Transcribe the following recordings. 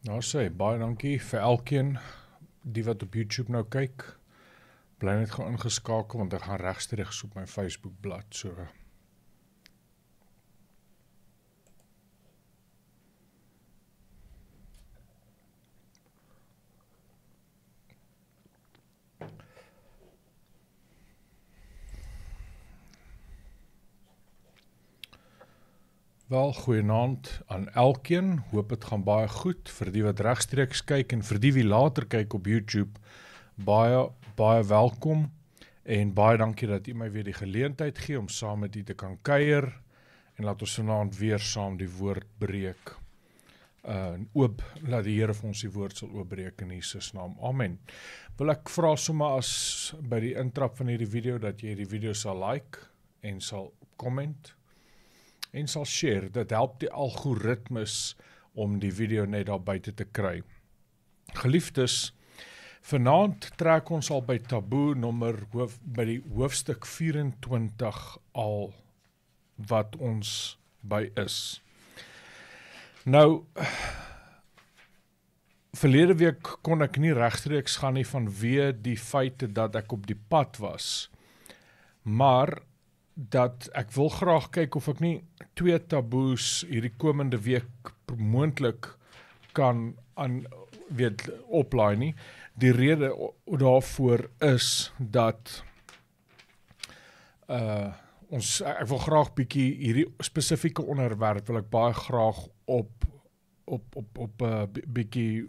Nou sê, baie dankie vir elkeen die wat op YouTube nou kyk. Bly net gou ingeskakel want ek gaan regstreeks op my Facebook bladsy. So wel, goeienaand aan elkeen. Hoop dit gaan baie goed vir die wat regstreeks kyk en vir die wie later kyk op YouTube. Baie welkom en baie dankie dat u my weer die geleentheid gee om saam met u te kan kuier en laat ons vanaand weer saam die woord breek. Laat die Here vir ons die woord sal oopbreek in Jesus naam. Amen. Wil ek vra sommer as by die intrap van hierdie video dat jy die video sal like en sal comment en sal share. Dit help die algoritmes om die video net daar buite te kry. Geliefdes, vanaand trek ons al by taboe by die hoofstuk 24 al wat ons by is. Nou, verlede week kon ek nie regstreeks gaan nie vanweë die feite dat ek op die pad was, maar dat ek wil graag kyk of ek nie 2 taboes hierdie komende week moontlik kan oplaai nie. Die rede daarvoor is dat ek wil graag bietjie hierdie spesifieke onderwerp wil ek baie graag bietjie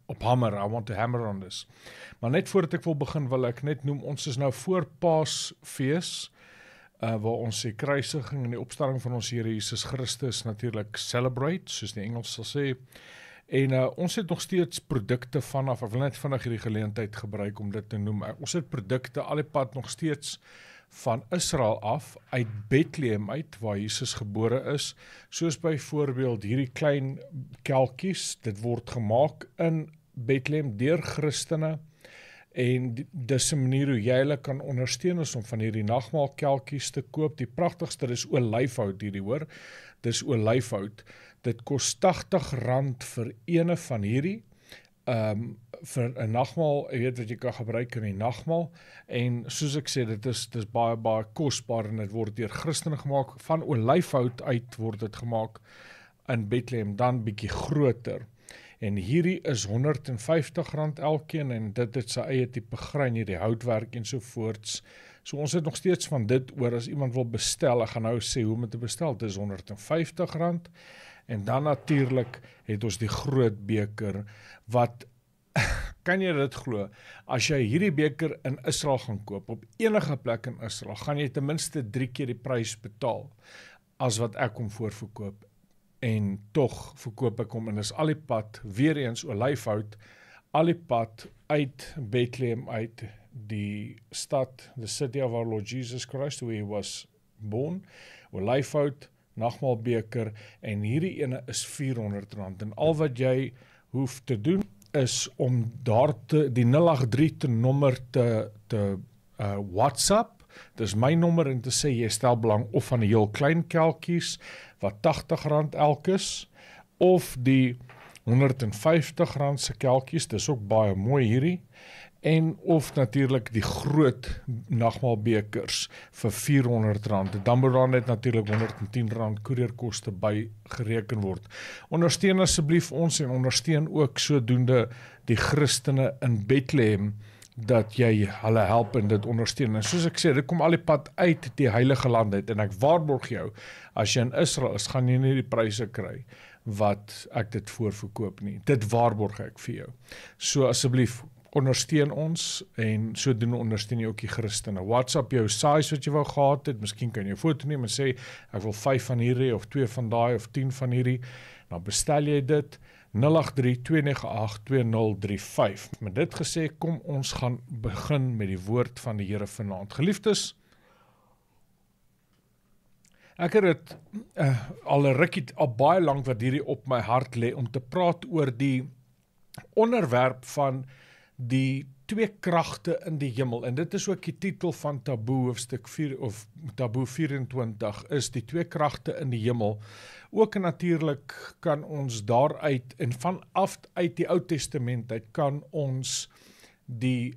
op hammer. I want to hammer on this. Maar net voordat ek wil begin wil ek net noem, ons is nou voor Paasfees, waar ons die kruisiging en die opstanding van ons Here Jesus Christus natuurlik celebrate, soos die Engels sal sê. En ons het nog steeds produkte vanaf, ek wil net vinnig hierdie geleentheid gebruik om dit te noem. Ons het produkte al die pad nog steeds van Israel af, uit Bethlehem uit, waar Jesus gebore is, soos byvoorbeeld hierdie klein kelkies, dit word gemaak in Bethlehem deur Christene, en dis 'n manier hoe jy hulle kan ondersteun is om van hierdie nagmaalkelkies te koop. Die pragtigste is olyfhout hierdie hoor. Dis olyfhout. Dit kos R80 vir ene van hierdie. Vir 'n nagmaal, jy weet wat jy kan gebruik in die nagmaal. En soos ek sê, dit is baie kosbaar en dit word deur Christene gemaak. Van olyfhout uit word dit gemaak in Bethlehem, dan bietjie groter. En hierdie is R150 elkeen en dit het sy eie tipe grein, hierdie houtwerk en sovoorts. So ons het nog steeds van dit oor, as iemand wil bestel, ek gaan nou sê hoe om dit te bestel, dit is R150. En dan natuurlik het ons die groot beker, wat, kan jy dit glo, as jy hierdie beker in Israel gaan koop, op enige plek in Israel, gaan jy ten minste 3 keer die prys betaal, as wat ek hom voorverkoop. En tog verkoop ek hom en is al die pad, weer eens olyfhout, al die pad uit Bethlehem uit, die stad, the city of our Lord Jesus Christ, where he was born, olyfhout, nagmaalbeker, en hierdie ene is R400, en al wat jy hoef te doen, is om daar die 083 te nommer te WhatsApp, dis my nommer en te sê jy stel belang of van die heel klein kelkies wat R80 elk is, of die R150 se kelkies, dis ook baie mooi hierdie, en of natuurlik die groot nagmaalbekers vir R400, dan moet daar net natuurlik R110 koerierkoste by gereken word. Ondersteun asseblief ons en ondersteun ook sodoende die Christene in Bethlehem, dat jy hulle help en dit ondersteun. En soos ek sê, dit kom al die pad uit die heilige land uit, en ek waarborg jou, as jy in Israel is, gaan jy nie die pryse kry, wat ek dit voorverkoop nie. Dit waarborg ek vir jou. So asseblief, ondersteun ons, en sodoende ondersteun jy ook die Christene. WhatsApp jou size wat jy wou gehad het, miskien kan jy 'n foto neem en sê, ek wil 5 van hierdie, of 2 van daai, of 10 van hierdie, nou bestel jy dit, 083-298-2035. Met dit gesê, kom ons gaan begin met die woord van die Here vanaand. Geliefdes, ek het dit al 'n rukkie, al baie lank wat hierdie op my hart lê, om te praat oor die onderwerp van die twee kragte in die hemel, en dit is ook die titel van Taboe hoofstuk 4 of Taboe 24, is die twee kragte in die hemel. Ook natuurlik kan ons daaruit, en vanaf uit die Ou Testament uit, kan ons die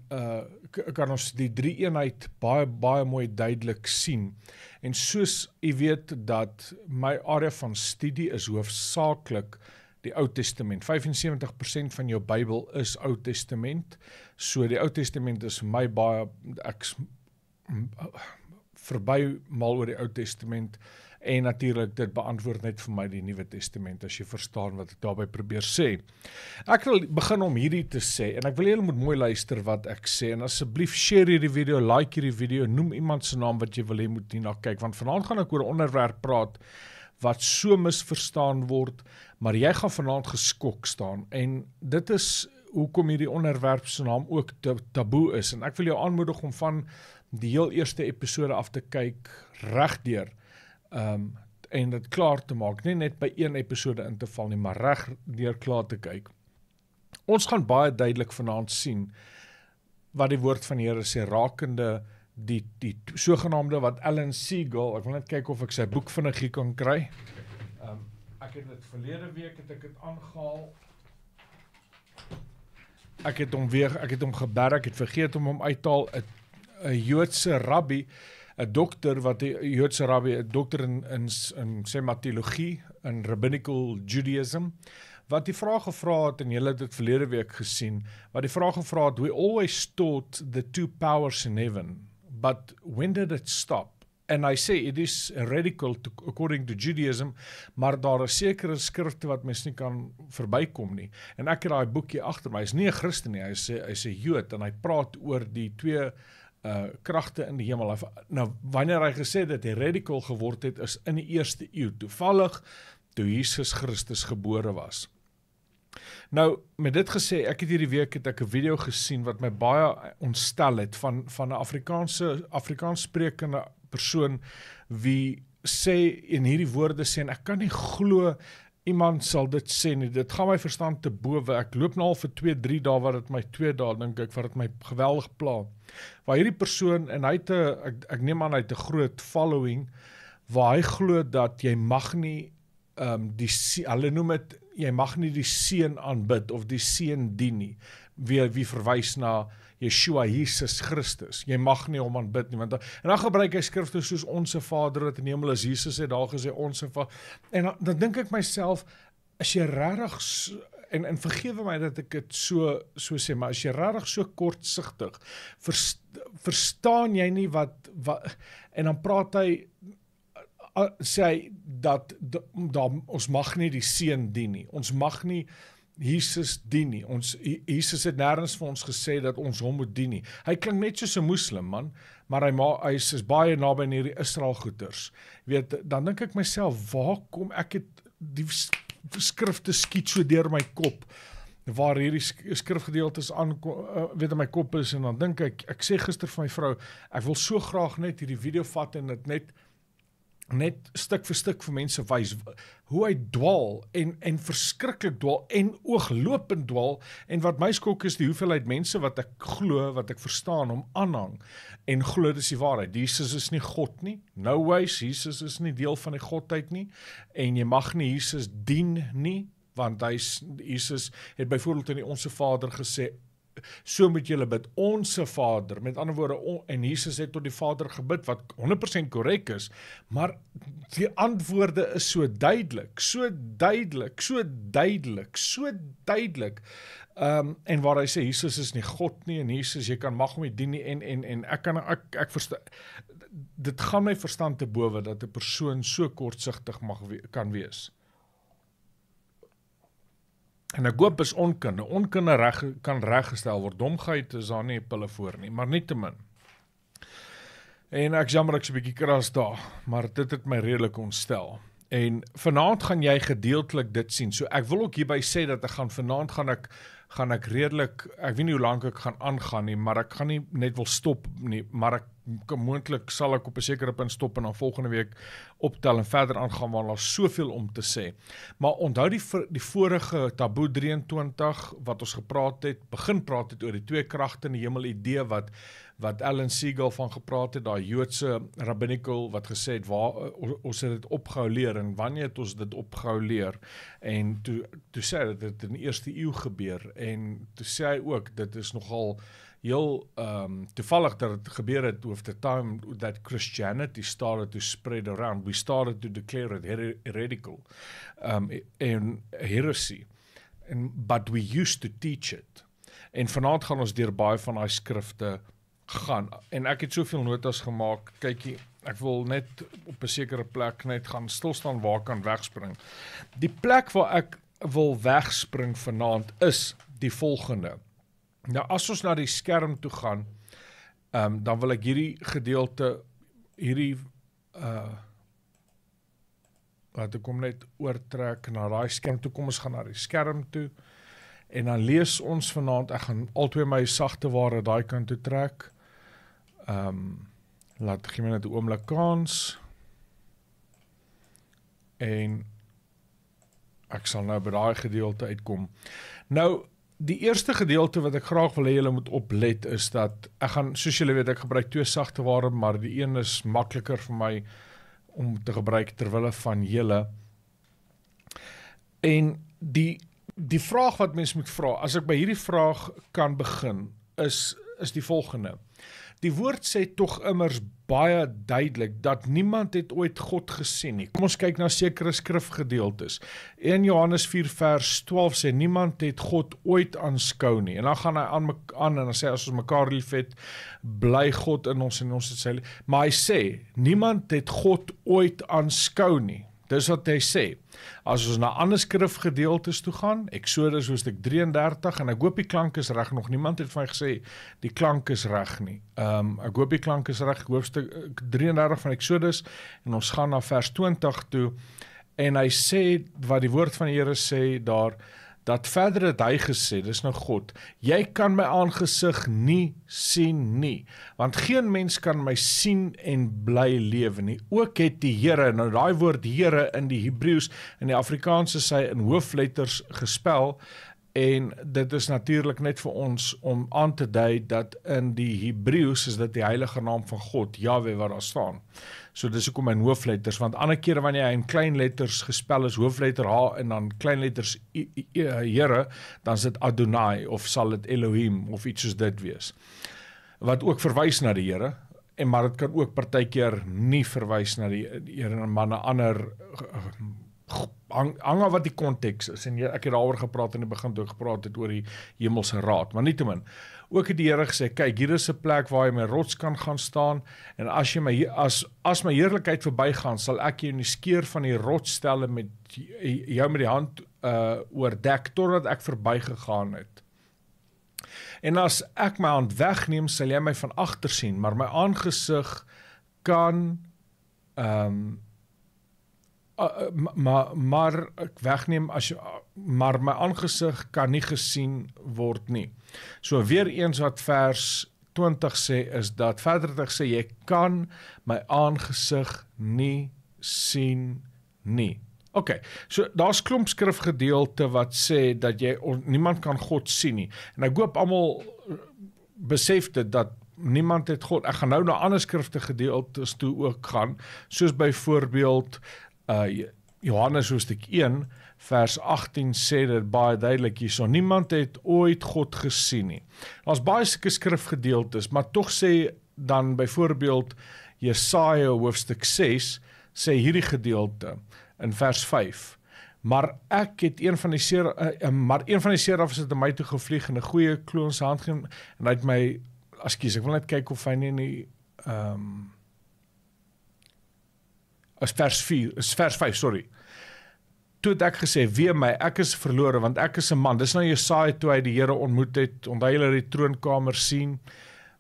drie eenheid baie mooi duidelik sien. En soos jy weet dat my area van studie is hoofsaaklik die Ou Testament. 75% van jou Bybel is Ou Testament. So die Ou Testament is vir my ek verby mal oor die Ou Testament, en natuurlik dit beantwoord net vir my die Nuwe Testament, as jy verstaan wat ek daarby probeer sê. Ek wil begin om hierdie te sê, en ek wil julle moet mooi luister wat ek sê, en asseblief share hierdie video, like hierdie video, noem iemand se naam wat jy wil hê moet hierna kyk, want vanaand gaan ek oor 'n onderwerp praat wat so misverstaan word, maar jy gaan vanaand geskok staan, en dit is hoekom hierdie onderwerp se naam ook taboe is, en ek wil jou aanmoedig om van die heel eerste episode af te kyk, regdeur, en dit klaar te maak, nie net by een episode in te val nie, maar regdeur klaar te kyk. Ons gaan baie duidelik vanaand sien wat die woord van die Here sê rakende die sogenaamde wat Alan Segal, ek wil net kyk of ek sy boek vinnig hier kan kry. Ek het dit verlede week het ek dit aangehaal. Ek het hom geberg, ek het vergeet om hom uit te haal. 'n Joodse rabbi, 'n dokter wat 'n Joodse rabbi, 'n dokter in sê maar teologie, in rabbinical Judaism, wat die vraag gevra het, en julle het dit verlede week gesien, wat die vraag gevra het, we always taught the two powers in heaven, but when did it stop? And I say it is radical according to Judaism, maar daar is sekere skrifte wat mens nie kan verbykom nie. En ek het daai boekie agter my, hy is nie 'n Christen nie, hy is 'n Jood, en hy praat oor die twee kragte in die hemel. Nou, wanneer hy gesê dat hy radical geword het, is in die 1ste eeu, toevallig, toe Jesus Christus gebore was. Nou, met dit gesê, ek het hierdie week het ek 'n video gesien wat my baie ontstel het van 'n Afrikaans sprekende persoon wie sê in hierdie woorde sê, en ek kan nie glo iemand sal dit sê nie, dit gaan my verstand te bowe, ek loop nou al vir 2-3 dae, wat dit my 2 dae, dink ek, wat dit my geweldig pla. Waar hierdie persoon, en hy het ek neem aan hy het 'n groot following, waar hy glo dat jy mag nie, hulle noem dit, jy mag nie die seun aanbid, of die seun dien nie, wie verwys na Yeshua, Jesus Christus, jy mag nie hom aanbid nie, en dan gebruik hy skrifte soos Onse Vader wat in die hemel is, Jesus het daar gesê, Onse Vader, en dan dink ek myself, as jy regtig, en vergewe my dat ek dit so sê, maar as jy regtig so kortsigtig, verstaan jy nie wat, en dan praat hy, sê hy, dat ons mag nie die seun dien nie, ons mag nie Jesus dien nie, Jesus het nêrens vir ons gesê dat ons hom moet dien nie, hy klink net soos 'n moslim man, maar hy is baie naby aan hierdie Israel goeters, weet, dan dink ek myself, waar kom ek het, die skrifte skiet so deur my kop, waar hierdie skrifgedeeltes weet in my kop is, en dan dink ek sê gister vir my vrou, ek wil so graag net hierdie video vat, en dit net stuk vir stuk vir mense wys, hoe hy dwaal, en verskriklik dwaal, en ooglopend dwaal, en wat my skok is die hoeveelheid mense wat ek glo, wat ek verstaan, om aanhang, en glo dis die waarheid, Jesus is nie God nie, no ways, Jesus is nie deel van die Godheid nie, en jy mag nie Jesus dien nie, want Jesus het byvoorbeeld in die Onse Vader gesê, so moet julle bid, Onse Vader, met ander woorde, en Jesus het tot die Vader gebid, wat 100% korrek is, maar die antwoorde is so duidelik, en waar hy sê, Jesus is nie God nie, en Jesus, jy mag hom nie dien nie, en ek verstaan, dit gaan my verstand te bowe, dat 'n persoon so kortsigtig kan wees. En ek hoop is onkunde kan reggestel word, domheid is daar nie pille voor nie, maar nietemin. En ek jammer ek's 'n bietjie kras daar, maar dit het my redelik ontstel. En vanaand gaan jy gedeeltelik dit sien, so ek wil ook hierby sê dat vanaand gaan ek redelik, ek weet nie hoe lank ek gaan aangaan nie, maar ek gaan nie net wil stop nie, maar ek moontlik sal ek op 'n sekere punt stop en dan volgende week optel en verder aangaan, want daar's soveel om te sê. Maar onthou die vorige Taboe 23 wat ons begin praat het oor die twee kragte in die hemel idee wat Alan Siegel van gepraat het, daai Joodse rabbinical wat gesê het, ons het dit opgehou leer, en wanneer het ons dit opgehou leer? En toe sê hy dat dit in die eerste eeu gebeur, en toe sê hy ook, dit is nogal heel toevallig dat het gebeur het with the time that Christianity started to spread around. We started to declare it heretical, and heresy, but we used to teach it. En vanaand gaan ons deur baie van daai skrifte gaan, en ek het soveel notas gemaak, kykie, ek wil net op 'n sekere plek net gaan stilstaan waar ek kan wegspring. Die plek waar ek wil wegspring vanaand is die volgende. Nou, as ons na die skerm toe gaan, dan wil ek hierdie gedeelte, laat ek hom net oortrek na daai skerm toe, kom ons gaan na die skerm toe, en dan lees ons vanaand, ek gaan altyd my sagte ware daai kant toe trek, gee my net 'n oomblik kans, en ek sal nou by daai gedeelte uitkom. Nou, die eerste gedeelte wat ek graag wil hê julle moet oplet is dat, ek gaan, soos julle weet, ek gebruik twee sagte ware, maar die een is makliker vir my om te gebruik terwille van julle. En die vraag wat mens moet vra, as ek by hierdie vraag kan begin, is die volgende. Die woord sê tog immers baie duidelik dat niemand het ooit God gesien nie. Kom ons kyk na sekere skrifgedeeltes. 1 Johannes 4 vers 12 sê niemand het God ooit aanskou nie. En dan gaan hy aan en dan sê as ons mekaar liefhet, bly God in ons en ons het sy lief. Maar hy sê niemand het God ooit aanskou nie. Dis wat hy sê. As ons na ander skrifgedeeltes toe gaan, Eksodus hoofstuk 33, en ek hoop die klank is reg, nog niemand het vir my gesê, die klank is reg nie. Ek hoop die klank is reg, hoofstuk 33 van Eksodus, en ons gaan na vers 20 toe, en hy sê, wat die woord van die Here sê daar, dat verder het hy gesê, dis nou God, jy kan my aangesig nie sien nie, want geen mens kan my sien en bly lewe nie. Ook het die Here, nou daai woord Here in die Hebreëus, in die Afrikaans is hy in hoofletters gespel, en dit is natuurlik net vir ons om aan te dui dat in die Hebreëus is dit die heilige naam van God, Jahwe, wat daar staan. So dis hoekom in hoofletters, want ander kere wanneer hy in klein letters gespel is, hoofletter H en dan klein letters Here, dan is dit Adonai, of sal dit Elohim, of iets soos dit wees. Wat ook verwys na die Here, maar dit kan ook partykeer nie verwys na die Here, maar na ander hang af wat die konteks is, en ek het daaroor gepraat in die begin toe ek gepraat het oor die hemelse raad, maar nietemin, ook het die Here gesê, kyk, hier is 'n plek waar jy my rots kan gaan staan, en as jy as my heerlikheid verbygaan, sal ek jou in die skeur van die rots stel en met jou met die hand oordek, totdat ek verbygegaan het. En as ek my hand wegneem, sal jy my van agter sien, maar my aangesig kan maar ek wegneem maar my aangesig kan nie gesien word nie. So weer eens wat vers 20 sê is dat verder het gesê jy kan my aangesig nie sien nie. Okay, so daar's klomp skrifgedeelte wat sê dat niemand kan God sien nie. En ek hoop almal besef dit dat niemand het God. Ek gaan nou na ander skrifgedeeltes toe ook gaan, soos byvoorbeeld Johannes hoofstuk 1 vers 18 sê dit baie duidelik hierso, niemand het ooit God gesien nie. Daar's baie sulke skrifgedeeltes, maar tog sê dan byvoorbeeld Jesaja hoofstuk 6 sê hierdie gedeelte in vers 5, maar een van die serafs het in my toe gevlieg en 'n goeie klou in sy hand gegee en hy het my, ek wil net kyk of hy nie in die is vers 5, sorry. Toe het ek gesê, wee my, ek is verlore, want ek is 'n man. Dis nou Jesaja toe hy die Here ontmoet het, onthou hulle die troonkamer sien,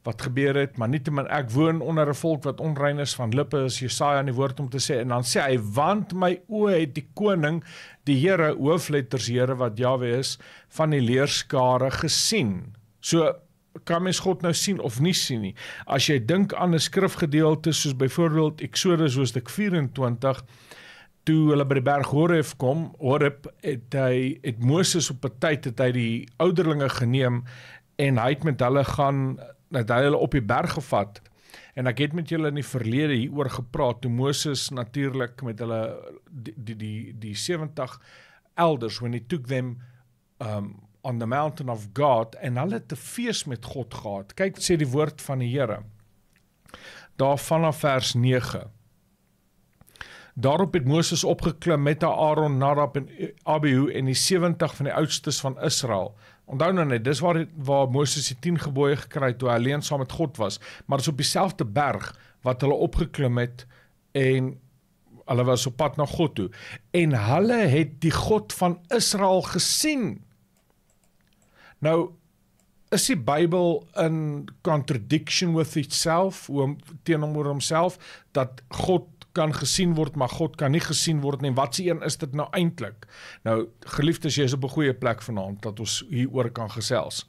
wat gebeur het, maar nietemin ek woon onder 'n volk wat onrein is van lippe, is Jesaja in die woord om te sê, en dan sê hy, want my oë het die koning, die Here, hoofletters Here wat Jahwe is, van die leerskare gesien. So, kan mens God nou sien of nie sien nie? As jy dink aan 'n skrifgedeelte soos byvoorbeeld Eksodus hoofstuk 24, toe hulle by die berg Horeb, het Moses op 'n tyd het hy die ouderlinge geneem en hy het met hulle hulle op die berg gevat. En ek het met julle in die verlede hieroor gepraat, toe Moses natuurlik met hulle die 70 elders, when he took them on the mountain of God, en hulle het 'n fees met God gehad. Kyk, sê die woord van die Here, daar vanaf vers 9. Daarop het Moses opgeklim met Aaron, Nadab en Abihu en die 70 van die oudstes van Israel. Onthou nou net, dis waar Moses die 10 gebooie gekry het, toe hy alleen saam met God was, maar dis op dieselfde berg wat hulle opgeklim het, en hulle was op pad na God toe, en hulle het die God van Israel gesien. Nou, is die Bybel in contradiction with itself, teenoor homself, dat God kan gesien word, maar God kan nie gesien word nie? Wat se een is dit nou eintlik? Nou, geliefdes, jy is op 'n goeie plek vanaand, dat ons hieroor kan gesels.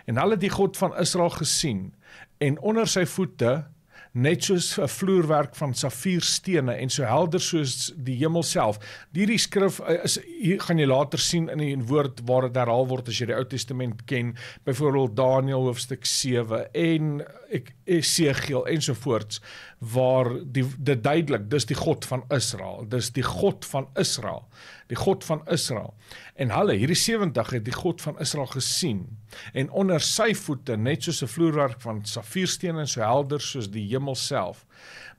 En hulle het die God van Israel gesien, en onder sy voete, net soos 'n vloerwerk van safierstene, en so helder soos die hemel self. Hierdie skrif, hier gaan jy later sien in die woord waar dit herhaal word, as jy die Ou Testament ken, byvoorbeeld Daniël hoofstuk 7, en Esegiel, ensovoorts, waar dit duidelik, dis die God van Israel, dis die God van Israel, die God van Israel. En hulle, hierdie 70 het die God van Israel gesien, en onder sy voete, net soos 'n vloerwerk van safierstene, en so helder soos die hemel self.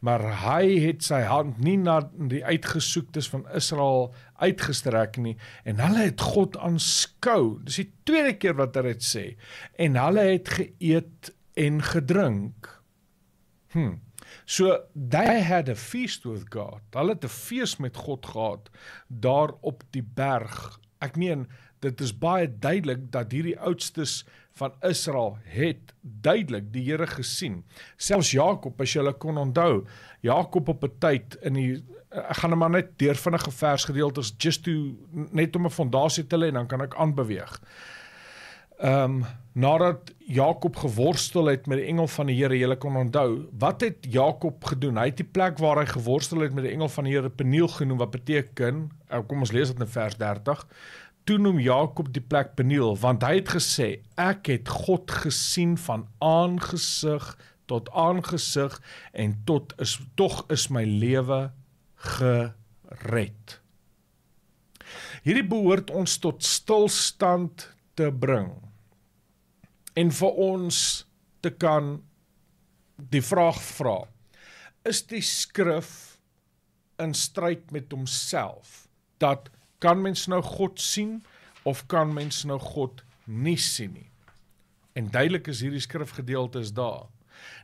Maar hy het sy hand nie na die uitgesoektes van Israel uitgestrek nie, en hulle het God aanskou. Dis die tweede keer wat hy dit sê. En hulle het geëet en gedrink. So, they had a feast with God. Hulle het 'n fees met God gehad, daar op die berg. Ek meen, dit is baie duidelik dat hierdie oudstes van Israel het duidelik die Here gesien. Selfs Jakob, as jy hulle kon onthou, Jakob op 'n tyd ek gaan maar net deur vinnige versgedeeltes, net om 'n fondasie te lê, dan kan ek aanbeweeg. Nadat Jakob geworstel het met die engel van die Here, julle kon onthou, wat het Jakob gedoen? Hy het die plek waar hy geworstel het met die engel van die Here Peniel genoem, wat beteken, kom ons lees dit in vers 30, toe noem Jakob die plek Peniel, want hy het gesê, ek het God gesien van aangesig tot aangesig, en tog is my lewe gered. Hierdie behoort ons tot stilstand te bring, en vir ons te kan die vraag vra, is die skrif in stryd met homself, dat kan mens nou God sien, of kan mens nou God nie sien nie? En duidelik is hierdie skrifgedeelte is daar.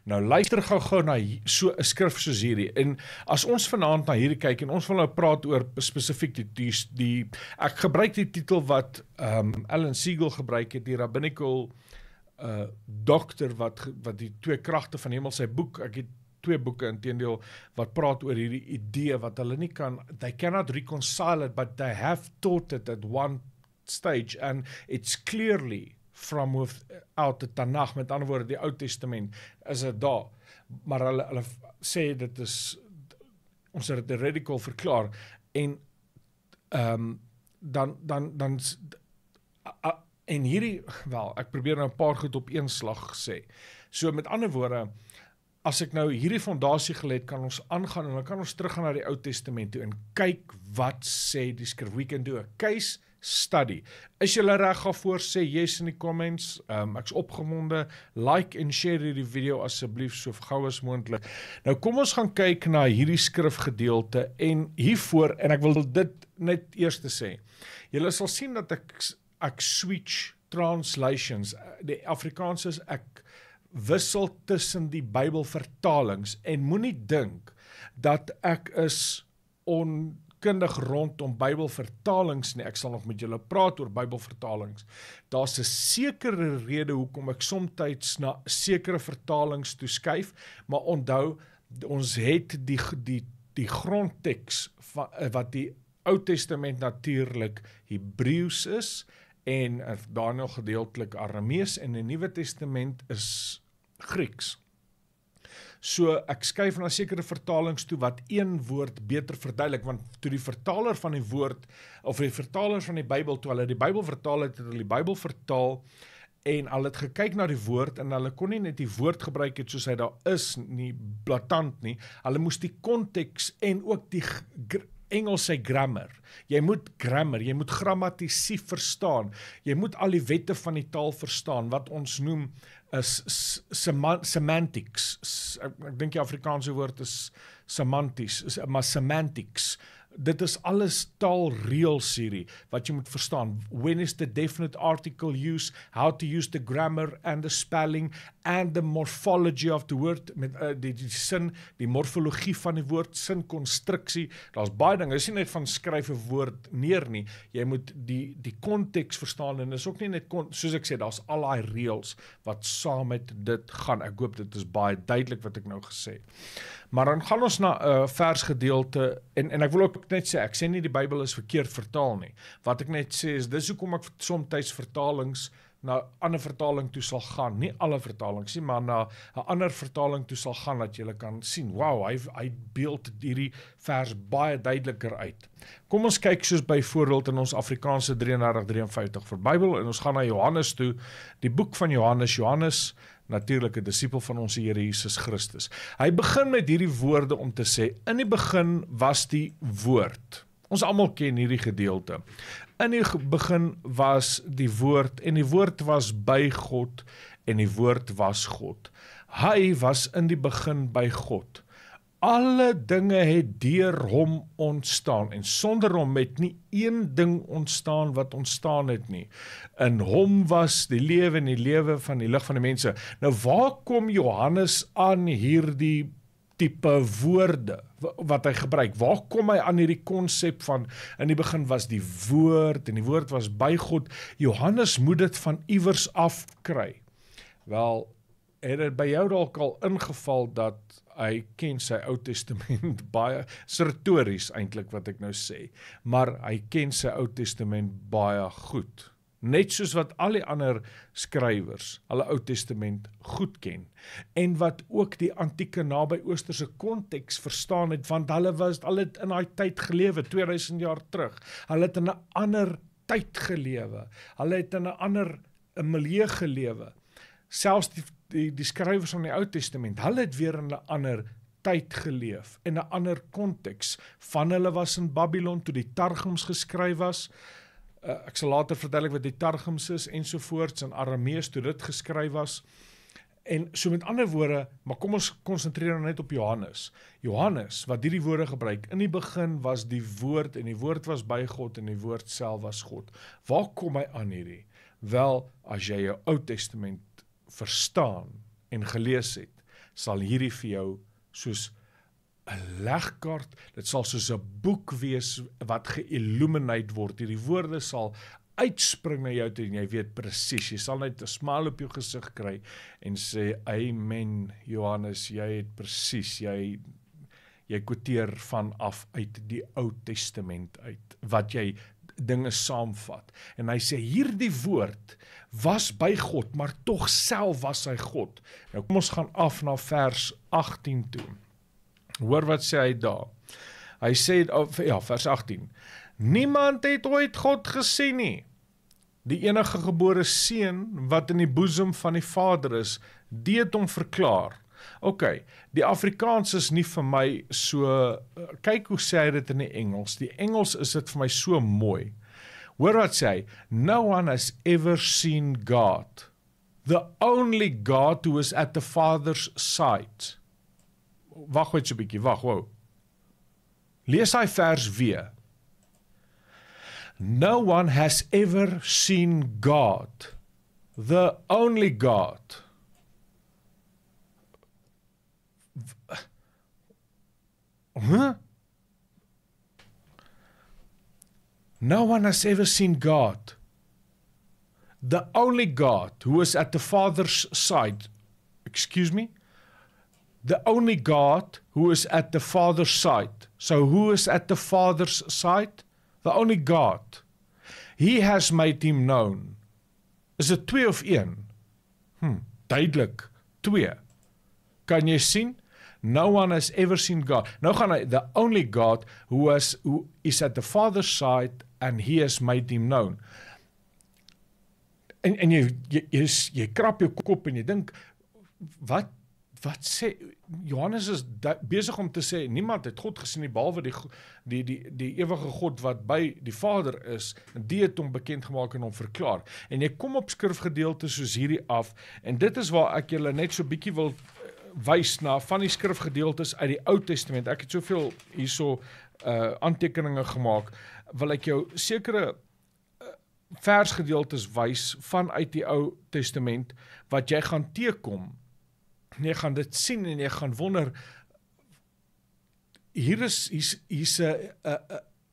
Nou luister gou na so 'n skrif soos hierdie, en as ons vanaand na hierdie kyk, en ons wil nou praat oor spesifiek ek gebruik die titel wat Alan Siegel gebruik het, die rabbinical dokter wat die 2 kragte van hemel, sy boek, ek het 2 boeke inteendeel, wat praat oor hierdie idee, wat hulle nie kan, they cannot reconcile it, but they have taught it at one stage, and it's clearly from without the Tanakh, met ander woorde, die Ou Testament, is dit daar, maar hulle sê dit is, ons het dit radical verklaar, en en hierdie, ek probeer nou 'n paar goed op een slag sê, so met ander woorde, as ek nou hierdie fondasie gelê het, kan ons aangaan, en dan kan ons teruggaan na die Ou Testament toe, en kyk wat sê die skrif. We can do a case study. Is julle reg daarvoor? Sê yes in die comments. Ek's opgewonde. Like en share hierdie video asseblief so gou as moontlik. Nou kom ons gaan kyk na hierdie skrifgedeelte, en hiervoor, en ek wil dit net eers sê. Julle sal sien dat ek switch translations. Die Afrikaans is ek wissel tussen die Bybelvertalings, en moenie dink dat ek is onkundig rondom Bybelvertalings nie. Ek sal nog met julle praat oor Bybelvertalings. Daar's 'n sekere rede hoekom ek soms na sekere vertalings toe skuif, maar onthou, ons het die grondteks wat die Ou Testament natuurlik Hebreëus is, en Daniël gedeeltelik Aramees en die Nuwe Testament is Grieks. So ek skuif na sekere vertalings toe wat een woord beter verduidelik, want toe die vertaler van die woord, of die vertalers van die Bybel, toe hulle die Bybel vertaal het, het hulle die Bybel vertaal, en hulle het gekyk na die woord, en hulle kon nie net die woord gebruik het soos hy daar is, nie blaatant nie, hulle moes die konteks en ook die Engelse grammar. Jy moet grammar, jy moet grammatisie verstaan, jy moet al die wette van die taal verstaan, wat ons noem semantics. Ek dink die Afrikaanse woord is semanties, maar semantics. Dit is alles taalreëls hierdie, wat jy moet verstaan. When is the definite article used, how to use the grammar and the spelling and the morphology of the word, met die sin, die morfologie van die woord, sinkonstruksie, daar's baie dinge, is nie net van skryf 'n woord neer nie, jy moet die konteks verstaan, en is ook nie net, soos ek sê, daar's al daai reëls wat saam met dit gaan. Ek hoop dit is baie duidelik wat ek nou gesê. Maar dan gaan ons na versgedeelte, en ek wil ook net sê, ek sê nie die Bybel is verkeerd vertaal nie. Wat ek net sê is, dis hoekom ek soms vertalings na ander vertaling toe sal gaan, nie alle vertalings nie, maar na 'n ander vertaling toe sal gaan, dat jy kan sien, wow, hy beeld hierdie vers baie duideliker uit. Kom ons kyk soos byvoorbeeld in ons Afrikaanse 33-53 vir Bybel, en ons gaan na Johannes toe, die boek van Johannes, natuurlik 'n disipel van ons Here Jesus Christus. Hy begin met hierdie woorde om te sê, in die begin was die woord. Ons almal ken hierdie gedeelte. In die begin was die woord, en die woord was by God, en die woord was God. Hy was in die begin by God. Alle dinge het deur hom ontstaan, en sonder hom het nie een ding ontstaan wat ontstaan het nie. In hom was die lewe, en die lewe van die lig van die mense. Nou waar kom Johannes aan hierdie tipe woorde wat hy gebruik? Waar kom hy aan hierdie konsep van, in die begin was die woord, en die woord was by God? Johannes moet dit van iewers af kry. Wel, het dit by jou dalk al ingeval dat hy ken sy Ou Testament baie, retories eintlik wat ek nou sê, maar hy ken sy Ou Testament baie goed. Net soos wat al die ander skrywers hulle Ou Testament goed ken, en wat ook die antieke naby-oosterse konteks verstaan het, want hulle het in daai tyd gelewe, 2000 jaar terug, hulle het in 'n ander tyd gelewe, hulle het in 'n ander milieu gelewe, selfs die skrywers van die Ou Testament, hulle het weer in 'n ander tyd geleef, en 'n ander konteks. Van hulle was in Babylon toe die Targums geskryf was. Ek sal later verduidelik wat die Targums is, ensovoorts, in Aramees toe dit geskryf was. En so met ander woorde, maar kom ons konsentreer net op Johannes. Johannes, wat hierdie woorde gebruik, in die begin was die woord, en die woord was by God, en die woord self was God. Waar kom hy aan hierdie? Wel, as jy jou Ou Testament verstaan en gelees het, sal hierdie vir jou soos 'n legkaart, dit sal soos 'n boek wees wat geilluminate word. Hierdie woorde sal uitspring na jou toe, en jy weet presies, jy sal net 'n smile op jou gesig kry en sê, amen, Johannes, jy het presies, jy quoteer vanaf uit die Ou Testament uit, wat jy dinge saamvat. En hy sê, hierdie woord was by God, maar tog self was hy God. Nou kom ons gaan af na vers 18 toe. Hoor wat sê hy daar. Hy sê, vers 18. Niemand het ooit God gesien nie. Die enige gebore seun wat in die boesem van die Vader is, die het hom verklaar. Ok, die Afrikaans is nie vir my so, kyk hoe sê hy dit in die Engels. Die Engels is dit vir my so mooi. Hoor wat sê hy, no one has ever seen God. The only God who is at the Father's side. Wag net so 'n bietjie, wow. Lees hy vers weer. No one has ever seen God. The only God. Huh? No one has ever seen God. The only God who is at the Father's side. Excuse me? The only God who is at the Father's side. So who is at the Father's side? The only God. He has made him known. Is dit 2 of 1? Duidelik 2. Kan jy sien? No one has ever seen God. Nou gaan hy, the only God who is at the Father's side and he has made him known. En jy krap jou kop en jy dink, wat sê, Johannes is besig om te sê, niemand het God gesien nie, behalwe die ewige God wat by die Vader is, en die het hom bekend gemaak en hom verklaar. En jy kom op skrifgedeeltes soos hierdie af, en dit is waar ek julle net so bietjie wil wys na van die skrifgedeeltes uit die Ou Testament. Ek het soveel hierso aantekeninge gemaak, wil ek jou sekere versgedeeltes wys vanuit die Ou Testament, wat jy gaan teekom, en jy gaan dit sien en jy gaan wonder, hier's 'n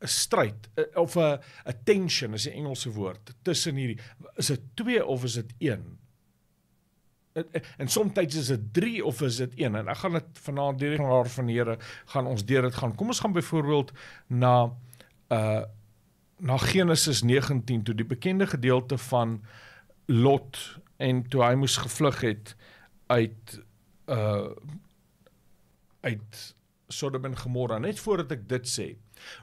stryd, of 'n tension, is die Engelse woord, tussen hierdie, is dit 2 of is dit 1? En soms is dit 3 of is dit 1, en ek gaan dit vanaand deur die genade van die Here, gaan ons deur dit gaan. Kom ons gaan byvoorbeeld na Genesis 19, toe die bekende gedeelte van Lot, en toe hy moes gevlug het uit Sodom en Gomorra. Net voordat ek dit sê,